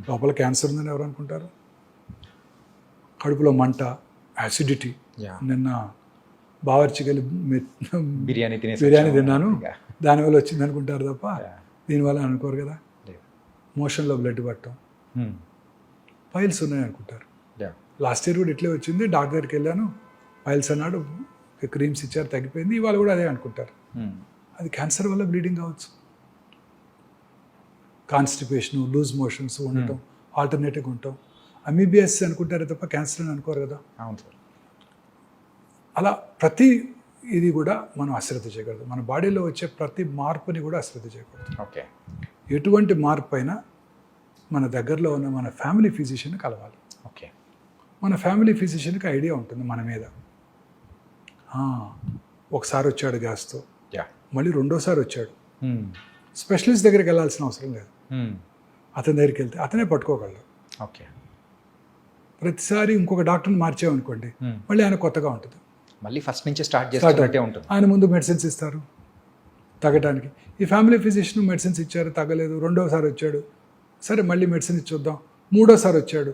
లోపల క్యాన్సర్ ఉందని ఎవరు అనుకుంటారు? కడుపులో మంట, యాసిడిటీ. Yeah. నిన్న బావర్చికెళ్ళి బిర్యానీ తిన్నాను దానివల్ల వచ్చింది అనుకుంటారు తప్ప దీనివల్ల అనుకోరు కదా. మోషన్లో బ్లడ్ పట్టడం, పైల్స్ ఉన్నాయి అనుకుంటారు. లాస్ట్ ఇయర్ కూడా ఇట్లే వచ్చింది, డాక్టర్ దగ్గరికి వెళ్ళాను, పైల్స్ అన్నాడు, క్రీమ్స్ ఇచ్చారు తగ్గిపోయింది, ఇవాళ కూడా అదే అనుకుంటారు. అది క్యాన్సర్ వల్ల బ్లీడింగ్ కావచ్చు. కాన్స్టిపేషన్, లూజ్ మోషన్స్ ఉండటం, ఆల్టర్నేటివ్గా ఉంటాం, అమీబియస్ అనుకుంటారే తప్ప క్యాన్సర్ అని అనుకోరు కదా. అవును సార్. అలా ప్రతి ఇది కూడా మనం అశ్రద్ధ చేయకూడదు. మన బాడీలో వచ్చే ప్రతి మార్పుని కూడా అశ్రద్ధ చేయకూడదు. ఓకే. ఎటువంటి మార్పు అయినా మన దగ్గరలో ఉన్న మన ఫ్యామిలీ ఫిజిషియన్ కలవాలి. ఓకే. మన ఫ్యామిలీ ఫిజిషియన్కి ఐడియా ఉంటుంది మన మీద. ఒకసారి వచ్చాడు గ్యాస్తో, యా మళ్ళీ రెండోసారి వచ్చాడు, స్పెషలిస్ట్ దగ్గరికి వెళ్ళాల్సిన అవసరం లేదు. అతని దగ్గరికి వెళ్తే అతనే పట్టుకోగలడు. ఓకే. ప్రతిసారి ఇంకొక డాక్టర్ని మార్చామనుకోండి, మళ్ళీ ఆయన కొత్తగా ఉంటుంది, మళ్ళీ ఫస్ట్ నుంచి స్టార్ట్ చేస్తున్నట్టే ఉంటుంది. ఆయన ముందు మెడిసిన్స్ ఇస్తారు తగ్గడానికి. ఈ ఫ్యామిలీ ఫిజిషియన్ మెడిసిన్స్ ఇచ్చారు, తగ్గలేదు, రెండోసారి వచ్చాడు, సరే మళ్ళీ మెడిసిన్ ఇచ్చి చూద్దాం, మూడోసారి వచ్చాడు,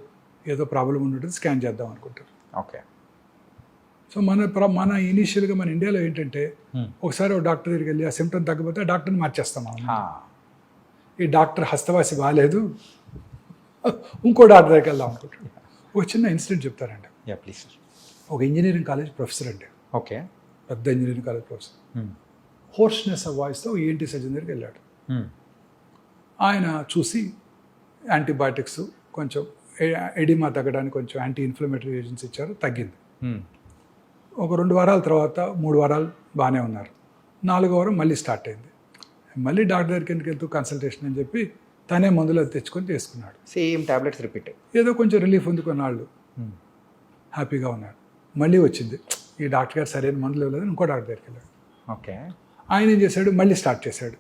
ఏదో ప్రాబ్లం ఉంటుంది, స్కాన్ చేద్దాం అనుకుంటారు. ఓకే. సో మన ఇనీషియల్గా మన ఇండియాలో ఏంటంటే, ఒకసారి ఒక డాక్టర్ దగ్గరికి వెళ్ళి ఆ సిమ్టమ్ తగ్గకపోతే ఆ డాక్టర్ని మార్చేస్తాం మనం. ఈ డాక్టర్ హస్తవాసి బాగాలేదు, ఇంకో డాక్టర్ దగ్గరికి వెళ్దాం అనుకుంటాడు. ఒక చిన్న ఇన్సిడెంట్ చెప్తారండి. Yeah please sir. ఒక ఇంజనీరింగ్ కాలేజ్ ప్రొఫెసర్ అండి, ఓకే, పెద్ద engineering college professor, hoarseness of వాయిస్తో ENT సర్జన్ దగ్గరికి వెళ్ళాడు. ఆయన చూసి యాంటీబయాటిక్స్, కొంచెం ఎడిమా తగ్గడానికి కొంచెం యాంటీ ఇన్ఫ్లమేటరీ ఏజెంట్స్ ఇచ్చారు, తగ్గింది. ఒక 2 వారాల తర్వాత 3 వారాలు బాగానే ఉన్నారు, 4వ వారం మళ్ళీ స్టార్ట్ అయింది. మళ్ళీ డాక్టర్ దగ్గరికి ఎందుకు వెళ్తూ కన్సల్టేషన్ అని చెప్పి తనే మందులు తెచ్చుకొని చేసుకున్నాడు. సేమ్ టాబ్లెట్స్ రిపీట్, ఏదో కొంచెం రిలీఫ్ ఉంది, కొన్నాళ్ళు హ్యాపీగా ఉన్నాడు. మళ్ళీ వచ్చింది, ఈ డాక్టర్ గారు సరైన మందులు ఇవ్వలేదని ఇంకో డాక్టర్ దగ్గరికి వెళ్ళాడు. ఓకే. ఆయన ఏం చేశాడు, మళ్ళీ స్టార్ట్ చేశాడు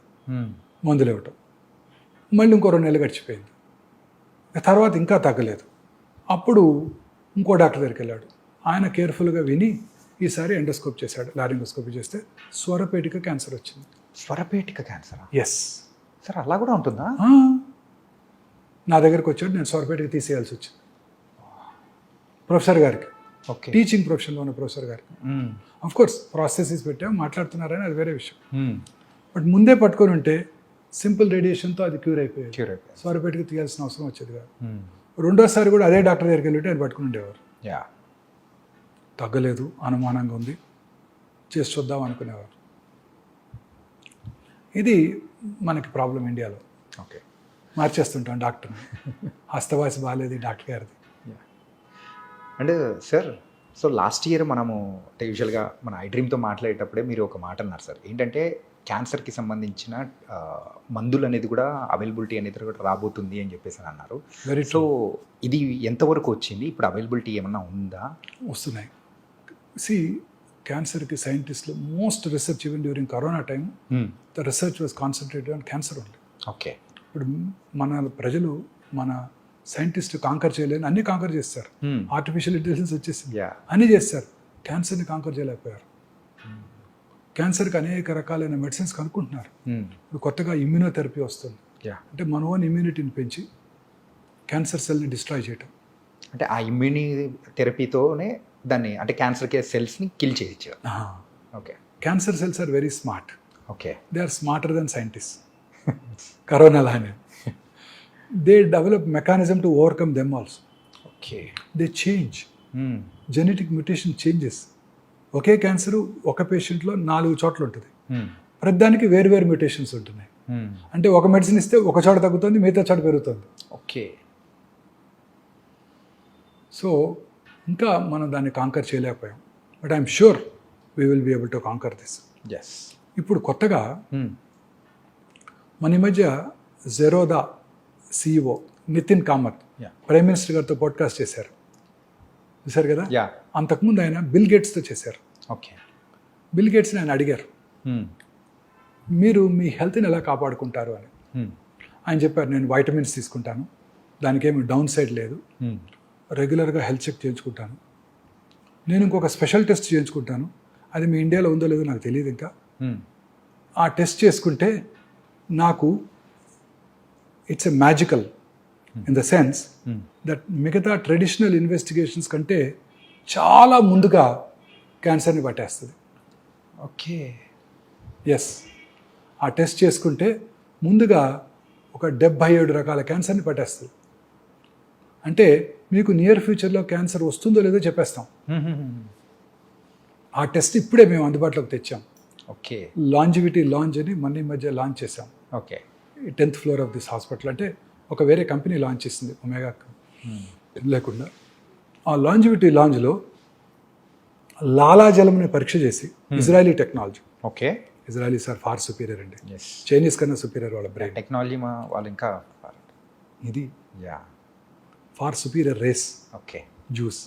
మందులు ఇవ్వటం. మళ్ళీ ఇంకో 2 నెలలు గడిచిపోయింది, తర్వాత ఇంకా తగ్గలేదు. అప్పుడు ఇంకో డాక్టర్ దగ్గరికి వెళ్ళాడు. ఆయన కేర్ఫుల్గా విని ఈసారి ఎండోస్కోప్ చేశాడు, లారింగోస్కోపీ చేస్తే స్వరపేటిక క్యాన్సర్ వచ్చింది. స్వరపేటిక క్యాన్సర్? ఎస్ సార్, అలా కూడా ఉంటుందా? నా దగ్గరికి వచ్చాడు, నేను స్వరపేటిక తీసేయాల్సి వచ్చింది. ప్రొఫెసర్ గారికి, ఓకే, టీచింగ్ ప్రొఫెషన్లో ఉన్న ప్రొఫెసర్ గారికి. కోర్స్ ప్రాసెసెస్ పెట్టాం, మాట్లాడుతున్నారని అది వేరే విషయం. బట్ ముందే పట్టుకొని ఉంటే సింపుల్ రేడియేషన్తో అది క్యూర్ అయిపోయేది, స్వరపేటిక తీయాల్సిన అవసరం వచ్చేది కాదు. రెండోసారి కూడా అదే డాక్టర్ దగ్గరికి వెళ్ళి ఆయన పట్టుకుని ఉండేవారు. యా, తగ్గలేదు, అనుమానంగా ఉంది, చేసి చూద్దాం అనుకునేవారు. ఇది మనకి ప్రాబ్లం ఇండియాలో. ఓకే, మార్చేస్తుంటాం డాక్టర్ని, హస్తవాసి బాగాలేదు ఈ డాక్టర్ గారిది. And sir, so last year మనము అంటే యూజువల్గా మన ఐడ్రీమ్తో మాట్లాడేటప్పుడే మీరు ఒక మాట అన్నారు సార్, ఏంటంటే క్యాన్సర్కి సంబంధించిన మందులు అనేది కూడా అవైలబిలిటీ అనేది కూడా రాబోతుంది అని చెప్పేసి అని అన్నారు. సో ఇది ఎంతవరకు వచ్చింది, ఇప్పుడు అవైలబిలిటీ ఏమన్నా ఉందా? వస్తున్నాయి. క్యాన్సర్కి సైంటిస్టులు most research even during corona time the research was concentrated on cancer only. Okay. ఇప్పుడు మన ప్రజలు, మన సైంటిస్ట్ కాంకర్ చేయలేని అన్ని కాంకర్ చేస్తారు. ఆర్టిఫిషియల్ ఇంటెలిజెన్స్ వచ్చేసింది, అన్నీ చేస్తారు, క్యాన్సర్ని కాంకర్ చేయలేకపోయారు. క్యాన్సర్కి అనేక రకాలైన మెడిసిన్స్ కనుక్కుంటున్నారు. ఇప్పుడు కొత్తగా ఇమ్యూనోథెరపీ వస్తుంది, అంటే మన ఓన్ ఇమ్యూనిటీని పెంచి క్యాన్సర్ సెల్ని డిస్ట్రాయ్ చేయటం. అంటే ఆ ఇమ్యూని థెరపీతోనే దాన్ని, అంటే క్యాన్సర్ సెల్స్ని కిల్ చేయొచ్చు. Okay. Cancer cells are very smart. Okay. They are smarter than scientist. Corona లానే they develop mechanism to overcome them also. Okay. They change. Genetic mutation changes. ఒకే క్యాన్సర్ ఒక పేషెంట్లో 4 చోట్ల ఉంటుంది. ప్రతిదానికి వేరు వేరు మ్యూటేషన్స్ ఉంటున్నాయి. అంటే ఒక మెడిసిన్ ఇస్తే ఒక చోట తగ్గుతుంది, మిగతా చోట పెరుగుతుంది. ఓకే. సో ఇంకా మనం దాన్ని కాంకర్ చేయలేకపోయాం. But I'm sure we will be able to conquer this. Yes. ఇప్పుడు కొత్తగా మన ఈ మధ్య Zerodha CEO Nithin Kamath Yeah. Prime minister గారితో పాడ్కాస్ట్ చేశారు, చూశారు కదా. యా. అంతకుముందు ఆయన బిల్ గేట్స్తో చేశారు. ఓకే. బిల్ గేట్స్ని ఆయన అడిగారు, మీరు మీ హెల్త్ని ఎలా కాపాడుకుంటారు అని. ఆయన చెప్పారు, నేను వైటమిన్స్ తీసుకుంటాను, దానికేమి డౌన్ సైడ్ లేదు, రెగ్యులర్గా హెల్త్ చెక్ చేయించుకుంటాను, నేను ఇంకొక స్పెషల్ టెస్ట్ చేయించుకుంటాను, అది మీ ఇండియాలో ఉందో లేదో నాకు తెలియదు ఇంకా. ఆ టెస్ట్ చేసుకుంటే నాకు it's a magical in the sense that మిగతా ట్రెడిషనల్ ఇన్వెస్టిగేషన్స్ కంటే చాలా ముందుగా క్యాన్సర్ని పట్టేస్తుంది. ఓకే. ఎస్, ఆ టెస్ట్ చేసుకుంటే ముందుగా ఒక 77 రకాల క్యాన్సర్ని పట్టేస్తుంది. అంటే మీకు నియర్ ఫ్యూచర్లో క్యాన్సర్ వస్తుందో లేదో చెప్పేస్తాం. ఆ టెస్ట్ ఇప్పుడే మేము అందుబాటులోకి తెచ్చాం. ఓకే. లాంజివిటీ లాంచ్ అని మొన్న ఈ మధ్య లాంచ్ చేసాం. Okay. 10th floor of this hospital. అంటే ఒక వేరే కంపెనీ లాంచ్ చేసింది, ఒమేగా లేకుండా. ఆ లాంజివిటీ లాంజ్లో లాలాజలంని పరీక్ష చేసి, Israeli technology, okay. Israelis are far superior అండి, ఎస్. చైనీస్ కన్నా సుపీరియర్ వాళ్ళ బ్రెయిన్. టెక్నాలజీ మా వాళ్ళు ఇంకా. ఇది yeah. Far superior race okay. Jews.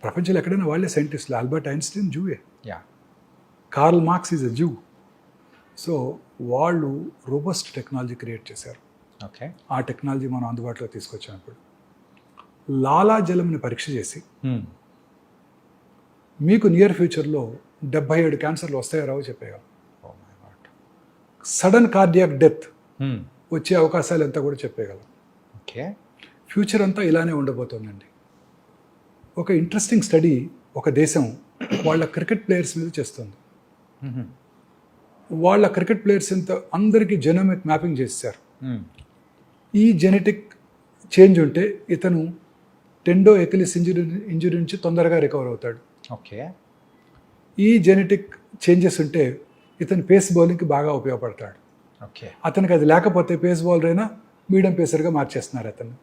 ప్రపంచంలో ఎక్కడైనా వాళ్ళే సైంటిస్టులు. ఆల్బర్ట్ ఐన్స్టీన్ జూయే, yeah. Karl Marx is a Jew. So వాళ్ళు రోబస్ట్ టెక్నాలజీ క్రియేట్ చేశారు. ఓకే. ఆ టెక్నాలజీ మనం అందుబాటులో తీసుకొచ్చాం. ఇప్పుడు లాలాజలంని పరీక్ష చేసి మీకు నియర్ ఫ్యూచర్లో 77 క్యాన్సర్లు వస్తాయో రావో చెప్పేయగలం. Oh my god. Sudden cardiac death వచ్చే అవకాశాలు ఎంత కూడా చెప్పేయగలం. ఓకే. ఫ్యూచర్ అంతా ఇలానే ఉండబోతోందండి. ఒక ఇంట్రెస్టింగ్ స్టడీ ఒక దేశం వాళ్ళ క్రికెట్ ప్లేయర్స్ మీద చేస్తుంది. వాళ్ళ క్రికెట్ ప్లేయర్స్ ఎంత అందరికీ జెనోమిక్ మ్యాపింగ్ చేశారు. ఈ జెనెటిక్ చేంజ్ ఉంటే ఇతను టెండో ఎకిలిస్ ఇంజురీ నుంచి తొందరగా రికవర్ అవుతాడు. ఓకే. ఈ జెనెటిక్ చేంజెస్ ఉంటే ఇతను పేస్ బౌలింగ్కి బాగా ఉపయోగపడతాడు. ఓకే. అతనికి అది లేకపోతే పేస్ బౌలర్ అయినా మీడియం పేసర్గా మార్చేస్తున్నారు అతను.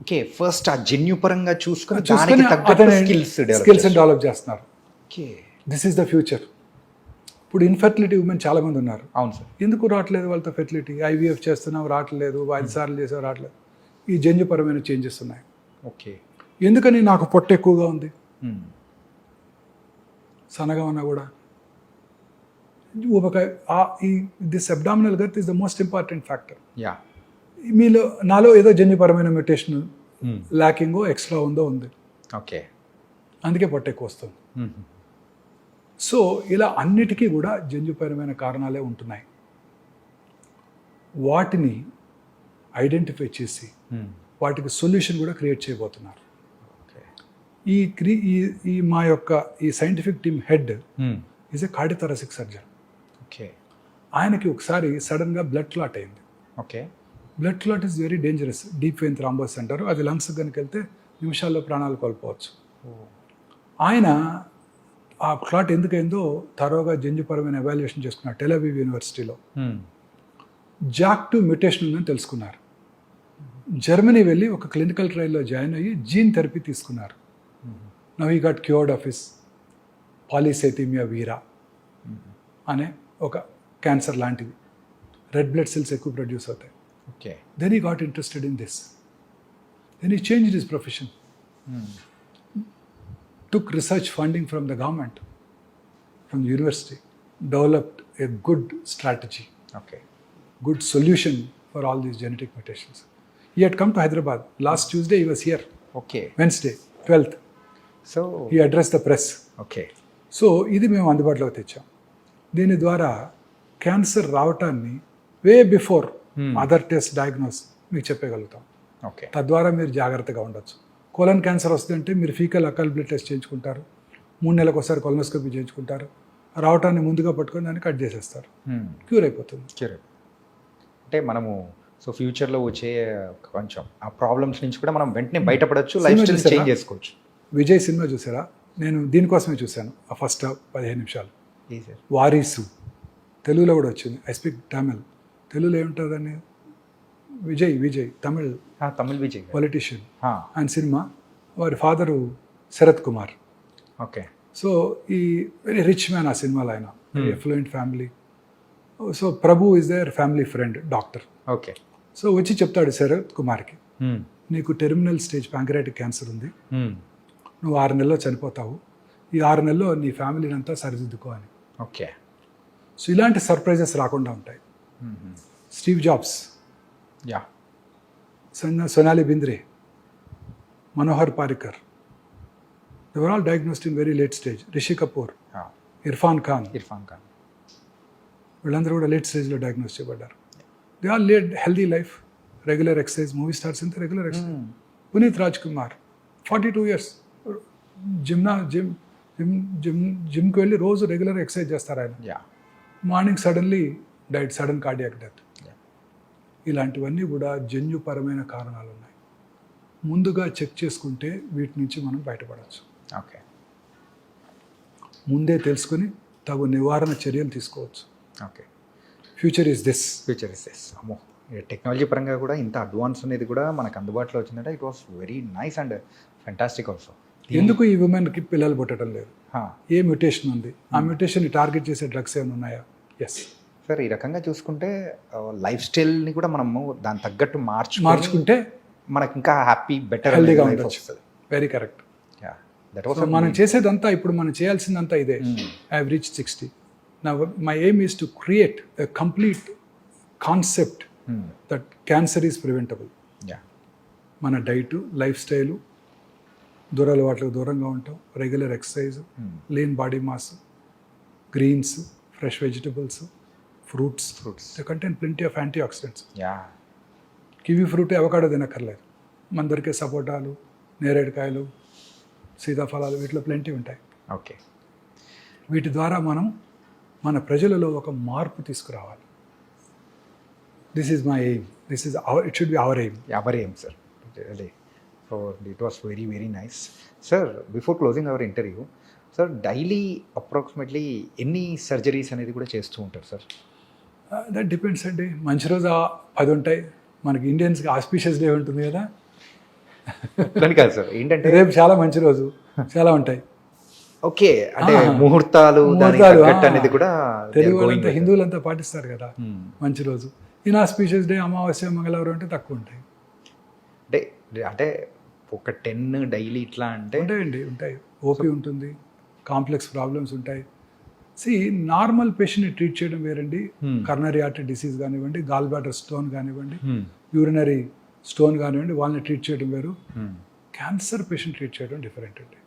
ఓకే. ఫస్ట్ ఆ జన్యు పరంగా చూసుకొని అతని స్కిల్స్ డెవలప్ చేస్తున్నారు. Okay. This is the future. ఇప్పుడు ఇన్ఫర్టిలిటీ ఉమెన్ చాలామంది ఉన్నారు. అవును సార్. ఎందుకు రావట్లేదు వాళ్ళతో ఫెర్టిలిటీ? IVF చేస్తున్నాం, రావట్లేదు. 5 సార్లు చేసావు, రావట్లేదు. ఈ జన్యుపరమైన చేంజెస్ ఉన్నాయి. ఓకే. ఎందుకని నాకు పొట్ట ఎక్కువగా ఉంది, సన్నగా ఉన్నా కూడా ఊబకాయ. This abdominal girth is the most important factor. Yeah. మీలో నాలో ఏదో జన్యుపరమైన మ్యూటేషన్ ల్యాకింగో ఎక్స్ట్రా ఉందో ఉంది, ఓకే. అందుకే పొట్ట ఎక్కువ వస్తుంది. సో ఇలా అన్నిటికీ కూడా జన్యుపరమైన కారణాలే ఉంటున్నాయి. వాటిని ఐడెంటిఫై చేసి వాటికి సొల్యూషన్ కూడా క్రియేట్ చేయబోతున్నారు. ఈ మా యొక్క ఈ scientific team head is a cardiothoracic surgeon. Okay. ఆయనకి ఒకసారి సడన్గా బ్లడ్ క్లాట్ అయింది. Okay. Blood clot is very dangerous. Deep vein thrombosis అంటారు. అది లంగ్స్ కనుక వెళ్తే నిమిషాల్లో ప్రాణాలు కోల్పోవచ్చు. ఆయన ఆ క్లాట్ ఎందుకైందో తరోగా జన్యుపరమైన ఎవాల్యుయేషన్ చేసుకున్నారు టెల్ అవీవ్ యూనివర్సిటీలో. JAK2 మ్యూటేషన్ ఉందని తెలుసుకున్నారు. జర్మనీ వెళ్ళి ఒక క్లినికల్ ట్రయల్లో జాయిన్ అయ్యి జీన్ థెరపీ తీసుకున్నారు. Now he got cured of his polycythemia vera అనే ఒక క్యాన్సర్ లాంటిది. రెడ్ బ్లడ్ సెల్స్ ఎక్కువ ప్రొడ్యూస్ అవుతాయి. Okay. Then he got interested in this. Then he changed his profession. Took research funding from the government, from the university, developed a good strategy, okay. good solution for all these genetic mutations. He had come to Hyderabad. Last Tuesday he was here. Okay. Wednesday, 12th. So He addressed the press. Okay. So ఇది మేము అందుబాటులోకి తెచ్చాం. దీని ద్వారా cancer రావటాన్ని way before other test diagnose మీకు చెప్పగలుగుతాం. Okay. తద్వారా మీరు జాగ్రత్తగా ఉండొచ్చు. కోలన్ క్యాన్సర్ వస్తుందంటే మీరు ఫీకల్ అకల్ బ్లడ్ టెస్ట్ చేయించుకుంటారు, 3 నెలలకు ఒకసారి కొలనోస్కోపీ చేయించుకుంటారు, రావటాన్ని ముందుగా పట్టుకొని దాన్ని కట్ చేసేస్తారు, క్యూర్ అయిపోతుంది. క్యూర్. అంటే మనము సో ఫ్యూచర్లో వచ్చే కొంచెం ఆ ప్రాబ్లమ్స్ నుంచి కూడా మనం వెంటనే బయటపడవచ్చు, లైఫ్ సినిమా స్టైల్ చూసారా? చేంజ్ చేసుకోవచ్చు. విజయ్ సినిమా చూసారా? నేను దీనికోసమే చూశాను. ఆ ఫస్ట్ 15 నిమిషాలు. ఏ సార్? వారీసు తెలుగులో కూడా వచ్చింది. I speak Tamil. తెలుగులో ఏముంటుందని విజయ్ తమిళ్ తమిళ్ విజయ్. పొలిటీషియన్. ఆయన సినిమా, వారి father Sarath Kumar. Okay. So ఈ వెరీ రిచ్ మ్యాన్ ఆ సినిమాలో, ఆయన affluent family. So Prabhu is their family friend, doctor. Okay. So వచ్చి చెప్తాడు శరత్ కుమార్కి, నీకు టెర్మినల్ స్టేజ్ ప్యాంక్రియాటిక్ క్యాన్సర్ ఉంది, నువ్వు 6 నెలల్లో చనిపోతావు, ఈ 6 నెలల్లో నీ ఫ్యామిలీని అంతా సరిదిద్దుకో అని. ఓకే. సో ఇలాంటి సర్ప్రైజెస్ రాకుండా ఉంటాయి. Steve Jobs, yeah, Sonali Bendre, Manohar Parrikar, they were all diagnosed in very late stage. Rishi Kapoor, Irrfan Khan, వీళ్ళందరూ కూడా లేట్ స్టేజ్లో డయాగ్నోస్ చేయబడ్డారు. They all lead healthy life, regular exercise. Movie stars అంతా regular exercise. Puneeth Rajkumar 42 years జిమ్కి వెళ్ళి రోజు రెగ్యులర్ ఎక్సర్సైజ్ చేస్తారు ఆయన. Yeah. Morning suddenly diet, sudden cardiac death. ఇలాంటివన్నీ కూడా జన్యుపరమైన కారణాలు ఉన్నాయి. ముందుగా చెక్ చేసుకుంటే వీటి నుంచి మనం బయటపడవచ్చు. ఓకే. ముందే తెలుసుకొని తగు నివారణ చర్యలు తీసుకోవచ్చు. Okay. Future is this. Future is yes. అమ్మో, టెక్నాలజీ పరంగా కూడా ఇంత అడ్వాన్స్ అనేది కూడా మనకు అందుబాటులో వచ్చిందంటే it was very nice and fantastic also. ఎందుకు ఈ ఉమెన్కి పిల్లలు పుట్టడం లేదు? ఏ మ్యూటేషన్ ఉంది? ఆ మ్యూటేషన్ని టార్గెట్ చేసే డ్రగ్స్ ఏమైనా ఉన్నాయా? Yes sir. ఈ రకంగా చూసుకుంటే లైఫ్ స్టైల్ని కూడా మనము దాని తగ్గట్టు మార్చుకుంటే మనకి ఇంకా హ్యాపీ, బెటర్, హెల్దీగా ఉండొచ్చు. Very correct. దట్ వాస్ మనం చేసేదంతా, ఇప్పుడు మనం చేయాల్సిందంతా ఇదే. I have reached 60. నా my aim is to create a complete concept that cancer is preventable. మన డైటు, లైఫ్ స్టైలు, దురలవాట్లకు దూరంగా ఉంటాం, regular exercise, lean body mass, greens, fresh vegetables, fruits. They contain plenty of anti oxidants. Kiwi fruit, avocado తినక్కర్లేదు. మన దొరికే సపోటాలు, నేరేడుకాయలు, సీతాఫలాలు, వీటిలో plenty ఉంటాయి. ఓకే. వీటి ద్వారా మనం మన ప్రజలలో ఒక మార్పు తీసుకురావాలి. This is my aim. This is our, it should be our aim. Our aim sir. So it was very very nice sir. Before closing our interview sir, daily approximately ఎన్ని సర్జరీస్ అనేది కూడా చేస్తూ ఉంటారు సార్? దట్ డిపెండ్స్ అండి. మంచి రోజు 10 ఉంటాయి. మనకి ఇండియన్స్కి ఆస్పీషియస్ డే ఉంటుంది కదా. దాని కాదు సార్, ఏంటంటే రేపు చాలా మంచి రోజు, చాలా ఉంటాయి. ఓకే. అంటే ముహూర్తాలు అనేది కూడా తెలుగు వాళ్ళంతా, హిందువులంతా పాటిస్తారు కదా మంచి రోజు. ఇన్ఆస్పీషియస్ డే, అమావాస్య, మంగళవారం అంటే తక్కువ ఉంటాయి. అంటే ఒక 10 డైలీ ఇట్లా అంటే ఉంటాయి. ఓపీ ఉంటుంది, కాంప్లెక్స్ ప్రాబ్లమ్స్ ఉంటాయి. నార్మల్ పేషెంట్ని ట్రీట్ చేయడం వేరండి. కర్నరీ ఆర్టరీ డిసీజ్ కానివ్వండి, గాల్ బ్లాడర్ స్టోన్ కానివ్వండి, యూరినరీ స్టోన్ కానివ్వండి, వాళ్ళని ట్రీట్ చేయడం వేరు. క్యాన్సర్ పేషెంట్ ట్రీట్ చేయడం డిఫరెంట్ అండి.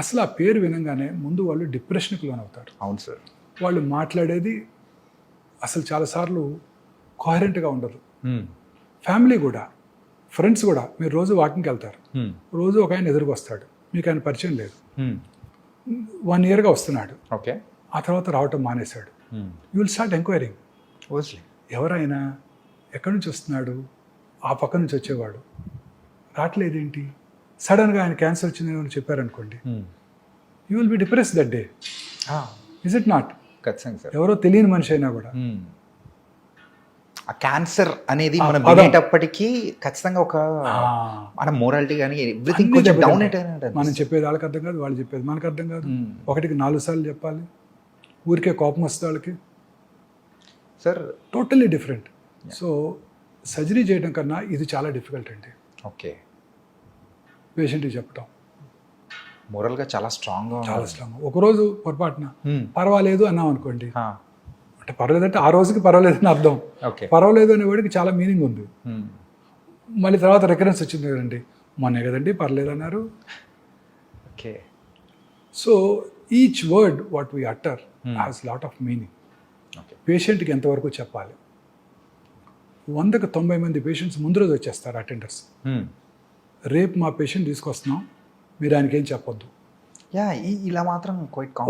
అసలు ఆ పేరు వినంగానే ముందు వాళ్ళు డిప్రెషన్కి లోనవుతారు. అవును సార్. వాళ్ళు మాట్లాడేది అసలు చాలాసార్లు కోహరెంట్గా ఉండదు. ఫ్యామిలీ కూడా, ఫ్రెండ్స్ కూడా. మీరు రోజు వాకింగ్కి వెళ్తారు, రోజు ఒక ఆయన ఎదురుకు వస్తాడు, మీకు ఆయన పరిచయం లేదు, 1 yearగా వస్తున్నాడు, ఓకే, ఆ తర్వాత రావటం మానేశాడు. You will start enquiring. ఎవరైనా ఎక్కడి నుంచి వస్తున్నాడు? ఆ పక్క నుంచి వచ్చేవాడు, రావట్లేదేంటి? సడన్గా ఆయన క్యాన్సర్ వచ్చిందని అని చెప్పారనుకోండి, you will be depress that day. Is it not? ఖచ్చితంగా సార్. ఎవరో తెలియని మనిషి అయినా కూడా ఆ క్యాన్సర్ అనేది మనం వినేటప్పటికీ ఖచ్చితంగా ఒక మన మోరాలిటీ కానీ ఎవ్రీథింగ్ కొంచెం డౌన్ అయిపోయింది. మనం చెప్పేది వాళ్ళకి అర్థం కాదు, వాళ్ళు చెప్పేది మనకు అర్థం కాదు. 1కి 4 సార్లు చెప్పాలి. ఊరికే కోపం వస్తే వాళ్ళకి sir totally different. So surgery చేయడం కన్నా ఇది చాలా డిఫికల్ట్ అండి. ఓకే. పేషెంట్కి చెప్పటం మోరల్గా చాలా స్ట్రాంగ్. ఒకరోజు పొరపాటున పర్వాలేదు అన్నాం అనుకోండి, అంటే పర్వాలేదంటే ఆ రోజుకి పర్వాలేదు అని అర్థం. పర్వాలేదు అనేవాడికి చాలా మీనింగ్ ఉంది. మళ్ళీ తర్వాత రికరెన్స్ వచ్చింది కదండి, మొన్నే కదండి పర్లేదు అన్నారు. Okay. So each word what we utter has lot of meaning. పేషెంట్కి ఎంతవరకు చెప్పాలి? 100కి 90 మంది పేషెంట్స్ ముందు రోజు వచ్చేస్తారు అటెండర్స్. రేపు మా పేషెంట్ తీసుకొస్తున్నాం, మీరు ఆయనకి ఏం చెప్పొద్దు. ఇలా మాత్రం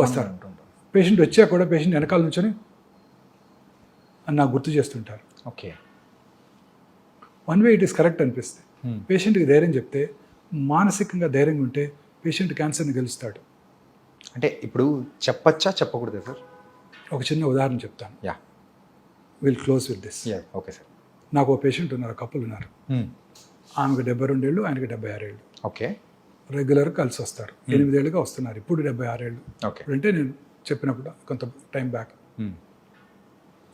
వస్తారు. పేషెంట్ వచ్చాక కూడా పేషెంట్ వెనకాల నుంచొని అని నాకు గుర్తు చేస్తుంటారు. Okay. One way it is correct అనిపిస్తే పేషెంట్కి ధైర్యం చెప్తే, మానసికంగా ధైర్యంగా ఉంటే పేషెంట్ క్యాన్సర్ని గెలుస్తాడు. అంటే ఇప్పుడు చెప్పచ్చా చెప్పకూడదా సార్? ఒక చిన్న ఉదాహరణ చెప్తాను. Yeah will close with this. Yeah okay sir. నాకు ఓ పేషెంట్ ఉన్నారు, కప్పులు ఉన్నారు. ఆమెకు 72 ఏళ్ళు, ఆయనకి 76 ఏళ్ళు. ఓకే రెగ్యులర్గా కలిసి వస్తారు. 8 ఏళ్ళుగా వస్తున్నారు. ఇప్పుడు 76 ఏళ్ళు. ఓకే. అంటే నేను చెప్పినప్పుడు కొంత టైం బ్యాక్.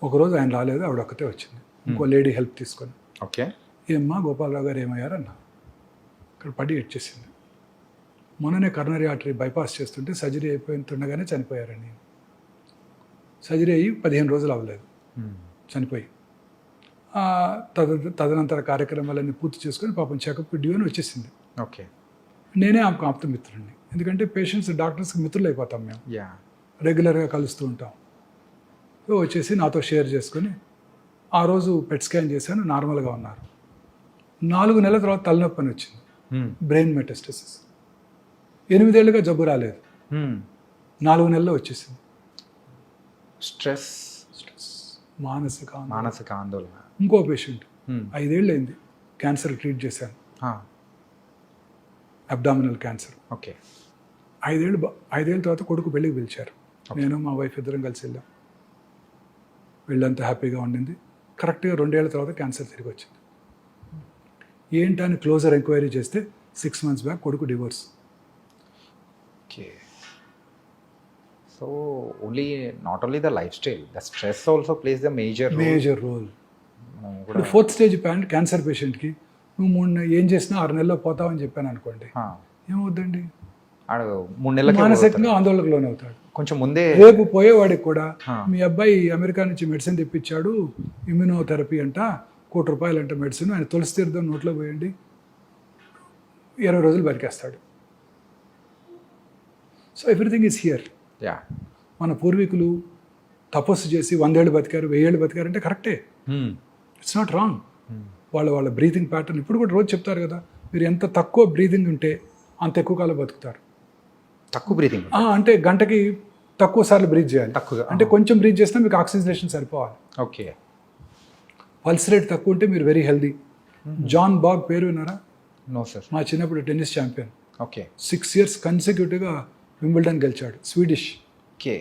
ఒకరోజు ఆయన రాలేదు, ఆవిడ ఒక్కతే వచ్చింది, ఇంకో లేడీ హెల్ప్ తీసుకొని. ఓకే. ఏమ్మా గోపాలరావు గారు ఏమయ్యారన్నా? ఇక్కడ పడి ఇచ్చేసింది. మొన్ననే కరోనరీ ఆర్టరీ బైపాస్ చేస్తుంటే సర్జరీ అయిపోతుండగానే చనిపోయారని. సర్జరీ అయ్యి 15 రోజులు అవ్వలేదు, చనిపోయి. తదనంతర కార్యక్రమాలన్నీ పూర్తి చేసుకొని పాపం చెకప్ డ్యూ అని వచ్చేసింది. ఓకే. నేనే ఆమెకు ఆప్త మిత్రుడిని, ఎందుకంటే పేషెంట్స్ డాక్టర్స్కి మిత్రులు అయిపోతాం మేము, యా రెగ్యులర్గా కలుస్తూ ఉంటాం. సో వచ్చేసి నాతో షేర్ చేసుకొని ఆ రోజు పెట్ స్కాన్ చేశాను, నార్మల్గా ఉన్నారు. 4 నెలల తర్వాత తలనొప్పి అని వచ్చింది, బ్రెయిన్ మెటాస్టసిస్. 8 ఏళ్ళుగా జబ్బు రాలేదు, 4 నెలల్లో వచ్చేసింది. స్ట్రెస్ మానసిక ఆందోళన. ఇంకో పేషెంట్ 5 ఏళ్ళు అయింది, క్యాన్సర్ ట్రీట్ చేశాను, అబ్డామినల్ క్యాన్సర్. ఓకే. 5 ఏళ్ళ తర్వాత కొడుకు పెళ్ళికి పిలిచారు. నేను మా వైఫ్ ఇద్దరం కలిసి వెళ్ళాం. వెళ్ళంతా హ్యాపీగా ఉండింది. కరెక్ట్గా 2 ఏళ్ళ తర్వాత క్యాన్సర్ తిరిగి వచ్చింది. ఏంటని క్లోజర్ ఎంక్వైరీ చేస్తే 6 months బ్యాక్ కొడుకు divorce. Okay. So not only the lifestyle, the stress also plays the major role. ఇప్పుడు 4th స్టేజ్ క్యాన్సర్ పేషెంట్కి నువ్వు ఏం చేసినా 6 నెలల్లో పోతావని చెప్పాను అనుకోండి, ఏమవుద్దండి? 3 నెలలకి మానసికంగా ఆందోళనకు లోనవుతాడు. కొంచెం ముందే రేపు పోయేవాడికి కూడా మీ అబ్బాయి అమెరికా నుంచి మెడిసిన్ తెప్పించాడు, ఇమ్యూనోథెరపీ అంట, ₹1 అంట మెడిసిన్, ఆయన తులసి తీర్థం నోట్లో పోయండి, 20 రోజులు బతికేస్తాడు. So everything is here. Yeah. మన పూర్వీకులు తపస్సు చేసి 100 ఏళ్ళు బతికారు, 1000 ఏళ్ళు బతికారు అంటే కరెక్టే, ఇట్స్ నాట్ రాంగ్. వాళ్ళ బ్రీతింగ్ ప్యాటర్న్ ఇప్పుడు కూడా రోజు చెప్తారు కదా, మీరు ఎంత తక్కువ బ్రీతింగ్ ఉంటే అంత ఎక్కువ కాలం బతుకుతారు. తక్కువ బ్రీతింగ్ అంటే గంటకి తక్కువ సార్లు బ్రీత్ చేయాలి. తక్కువ అంటే కొంచెం బ్రీత్ చేసినా మీకు ఆక్సిజనేషన్ సరిపోవాలి. ఓకే. పల్స్ రేట్ తక్కువ ఉంటే మీరు వెరీ హెల్దీ. జాన్ బాగ్ పేరు విన్నారా? No sir. మా చిన్నప్పుడు టెన్నిస్ ఛాంపియన్, ఓకే. 6 years కన్సిక్యూటివ్గా వింబుల్డన్ గెలిచాడు, స్వీడిష్. ఓకే.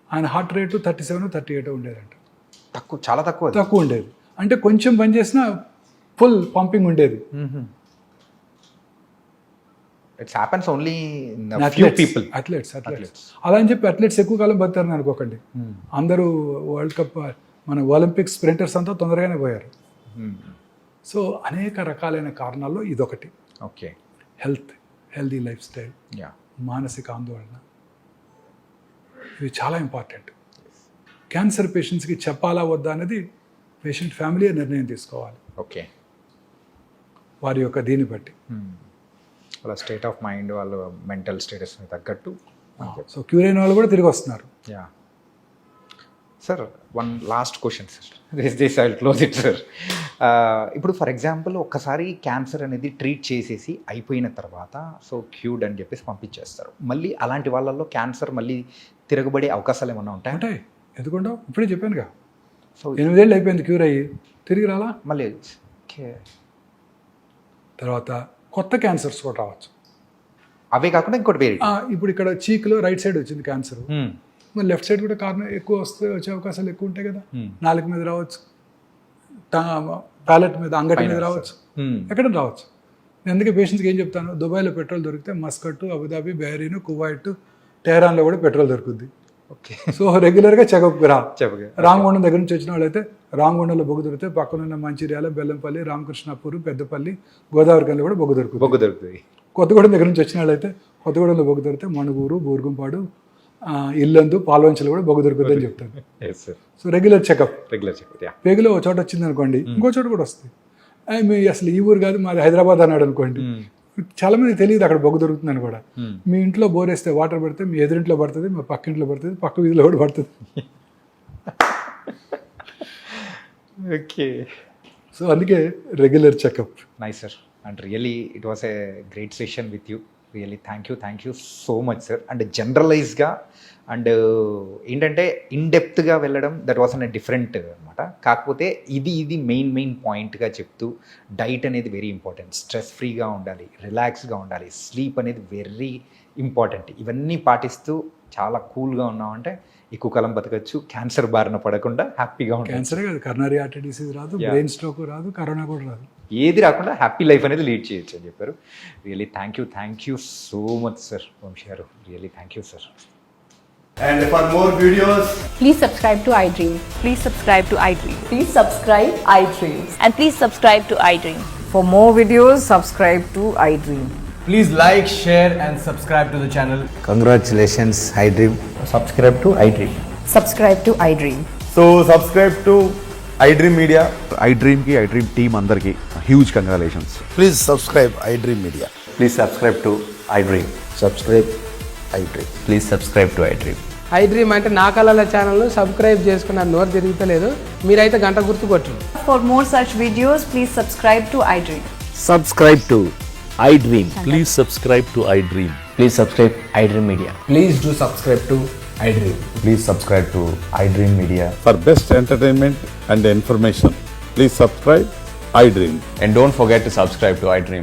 ఆయన హార్ట్ రేటు 37, 38 ఉండేదంట. చాలా తక్కువ ఉండేది. అంటే కొంచెం పని చేసినా ఫుల్ పంపింగ్ ఉండేది. It's happens only in few people. Athletes అలా అని చెప్పి అథ్లెట్స్ ఎక్కువ కాలం బతారని అనుకోకండి. అందరూ వరల్డ్ కప్ మన ఒలింపిక్ స్ప్రింటర్స్ అంతా తొందరగానే పోయారు. సో అనేక రకాలైన కారణాల్లో ఇదొకటి. ఓకే. హెల్దీ లైఫ్ స్టైల్, మానసిక ఆందోళన, ఇవి చాలా ఇంపార్టెంట్. క్యాన్సర్ పేషెంట్స్కి చెప్పాలా వద్దా అనేది పేషెంట్ ఫ్యామిలీ నిర్ణయం తీసుకోవాలి. ఓకే. వారి యొక్క దీన్ని బట్టి, వాళ్ళ స్టేట్ ఆఫ్ మైండ్, వాళ్ళ మెంటల్ స్టేటస్ని తగ్గట్టు. సో క్యూర్ అయిన వాళ్ళు కూడా తిరిగి వస్తున్నారు. Yeah sir, one last question sir, this I will close it sir. ఇప్పుడు ఫర్ ఎగ్జాంపుల్ ఒక్కసారి క్యాన్సర్ అనేది ట్రీట్ చేసేసి అయిపోయిన తర్వాత సో క్యూర్డ్ అని చెప్పేసి పంపించేస్తారు. మళ్ళీ అలాంటి వాళ్ళల్లో క్యాన్సర్ మళ్ళీ తిరగబడే అవకాశాలు ఏమన్నా ఉంటాయి? ఎందుకుంటావు? ఇప్పుడే చెప్పానుగా, సో 8 ఏళ్ళు అయిపోయింది క్యూర్ అయ్యి, తిరిగి రాలా మళ్ళీ. తర్వాత కొత్త క్యాన్సర్స్ కూడా రావచ్చు. అవే కాకుండా ఇంకోటి వేరే, ఇప్పుడు ఇక్కడ చీక్లో రైట్ సైడ్ వచ్చింది క్యాన్సర్, మరి లెఫ్ట్ సైడ్ కూడా కారణం ఎక్కువ వచ్చే అవకాశాలు ఎక్కువ ఉంటాయి కదా. నాలుక మీద రావచ్చు, ప్యాలెట్ మీద, అంగటి మీద రావచ్చు, ఎక్కడ రావచ్చు. నేను అందుకే పేషెంట్స్కి ఏం చెప్తాను, దుబాయ్లో పెట్రోల్ దొరికితే మస్కట్, అబుదాబి, బహ్రీన్, కువైట్, టెహరాన్లో కూడా పెట్రోల్ దొరుకుద్ది. ఓకే. సో రెగ్యులర్గా చెకప్కి చెప్పగా. రామగుండం దగ్గర నుంచి వచ్చిన వాళ్ళైతే రామగుండంలో బొగ్గు దొరికితే పక్కనున్న మంచిర్యాల, బెల్లంపల్లి, రామకృష్ణాపూర్, పెద్దపల్లి, గోదావరి కల్లో కూడా బొగ్గు దొరుకుతుంది. కొత్తగూడెం దగ్గర నుంచి వచ్చిన వాళ్ళైతే కొత్తగూడెంలో బొగ్గు దొరికితే మణుగూరు, బూర్గుంపాడు, ఇల్లందు, పాల్వంచలు కూడా బొగ్గు దొరుకుతుంది అని చెప్తాను. So regular checkup. పేగులో ఒక చోట వచ్చింది అనుకోండి, ఇంకో చోట కూడా వస్తుంది. మీ అసలు ఈ ఊరు కాదు మాది హైదరాబాద్ అన్నాడు అనుకోండి, చాలా మంది తెలియదు అక్కడ బొగ్గు దొరుకుతుందని కూడా. మీ ఇంట్లో బోర్ వేస్తే వాటర్ పడితే మీ ఎదురింట్లో పడుతుంది, మీ పక్కింట్లో పడుతుంది, పక్క వీధిలో కూడా పడుతుంది. ఓకే. సో అందుకే regular checkup. Nice sir, and really it was a great session with you. Really thank you so much sir. And జనరలైజ్గా అండ్ ఏంటంటే ఇన్డెప్త్గా వెళ్ళడం దట్ వాస్ అన్ డిఫరెంట్ అనమాట. కాకపోతే ఇది మెయిన్ పాయింట్గా చెప్తూ డైట్ అనేది వెరీ ఇంపార్టెంట్, స్ట్రెస్ ఫ్రీగా ఉండాలి, రిలాక్స్గా ఉండాలి, స్లీప్ అనేది వెరీ ఇంపార్టెంట్. ఇవన్నీ పాటిస్తూ చాలా కూల్గా ఉన్నామంటే ఎక్కువ కాలం బతకచ్చు, క్యాన్సర్ బారిన పడకుండా హ్యాపీగా ఉంటాం. క్యాన్సర్ కాదు, కరోనరీ ఆర్టరీ డిసీజ్ రాదు, Yeah. బ్రెయిన్ స్ట్రోక్ రాదు, కరోనా కూడా రాదు. ఏది రాకుండా హ్యాపీ లైఫ్ అనేది లీడ్ చేయొచ్చు అని చెప్పారు. Really thank you so much sir Vamsi గారు. Really thank you sir. And for more videos, Please subscribe to iDream. Please subscribe to iDream. Please subscribe iDream. And please subscribe to iDream. For more videos, subscribe to iDream. please like, share, and subscribe to the channel. Congratulations, iDream. Subscribe to iDream. Subscribe to iDream. So subscribe to iDream Media. iDream की iDream team अंदर की huge congratulations. Please subscribe iDream Media. Please subscribe to iDream. Subscribe iDream. Please subscribe to iDream. iDream అంటే నా కళల ఛానల్ను subscribe చేసుకున్న నోరు తిరుగుతలేదు, మీరైతే గంట గుర్తు కొట్టండి. For more such videos, please subscribe to iDream. Subscribe to iDream. Please subscribe to iDream. Please subscribe iDream Media. Please do subscribe to iDream. Please subscribe to iDream Media. For best entertainment and information, please subscribe iDream. And don't forget to subscribe to iDream.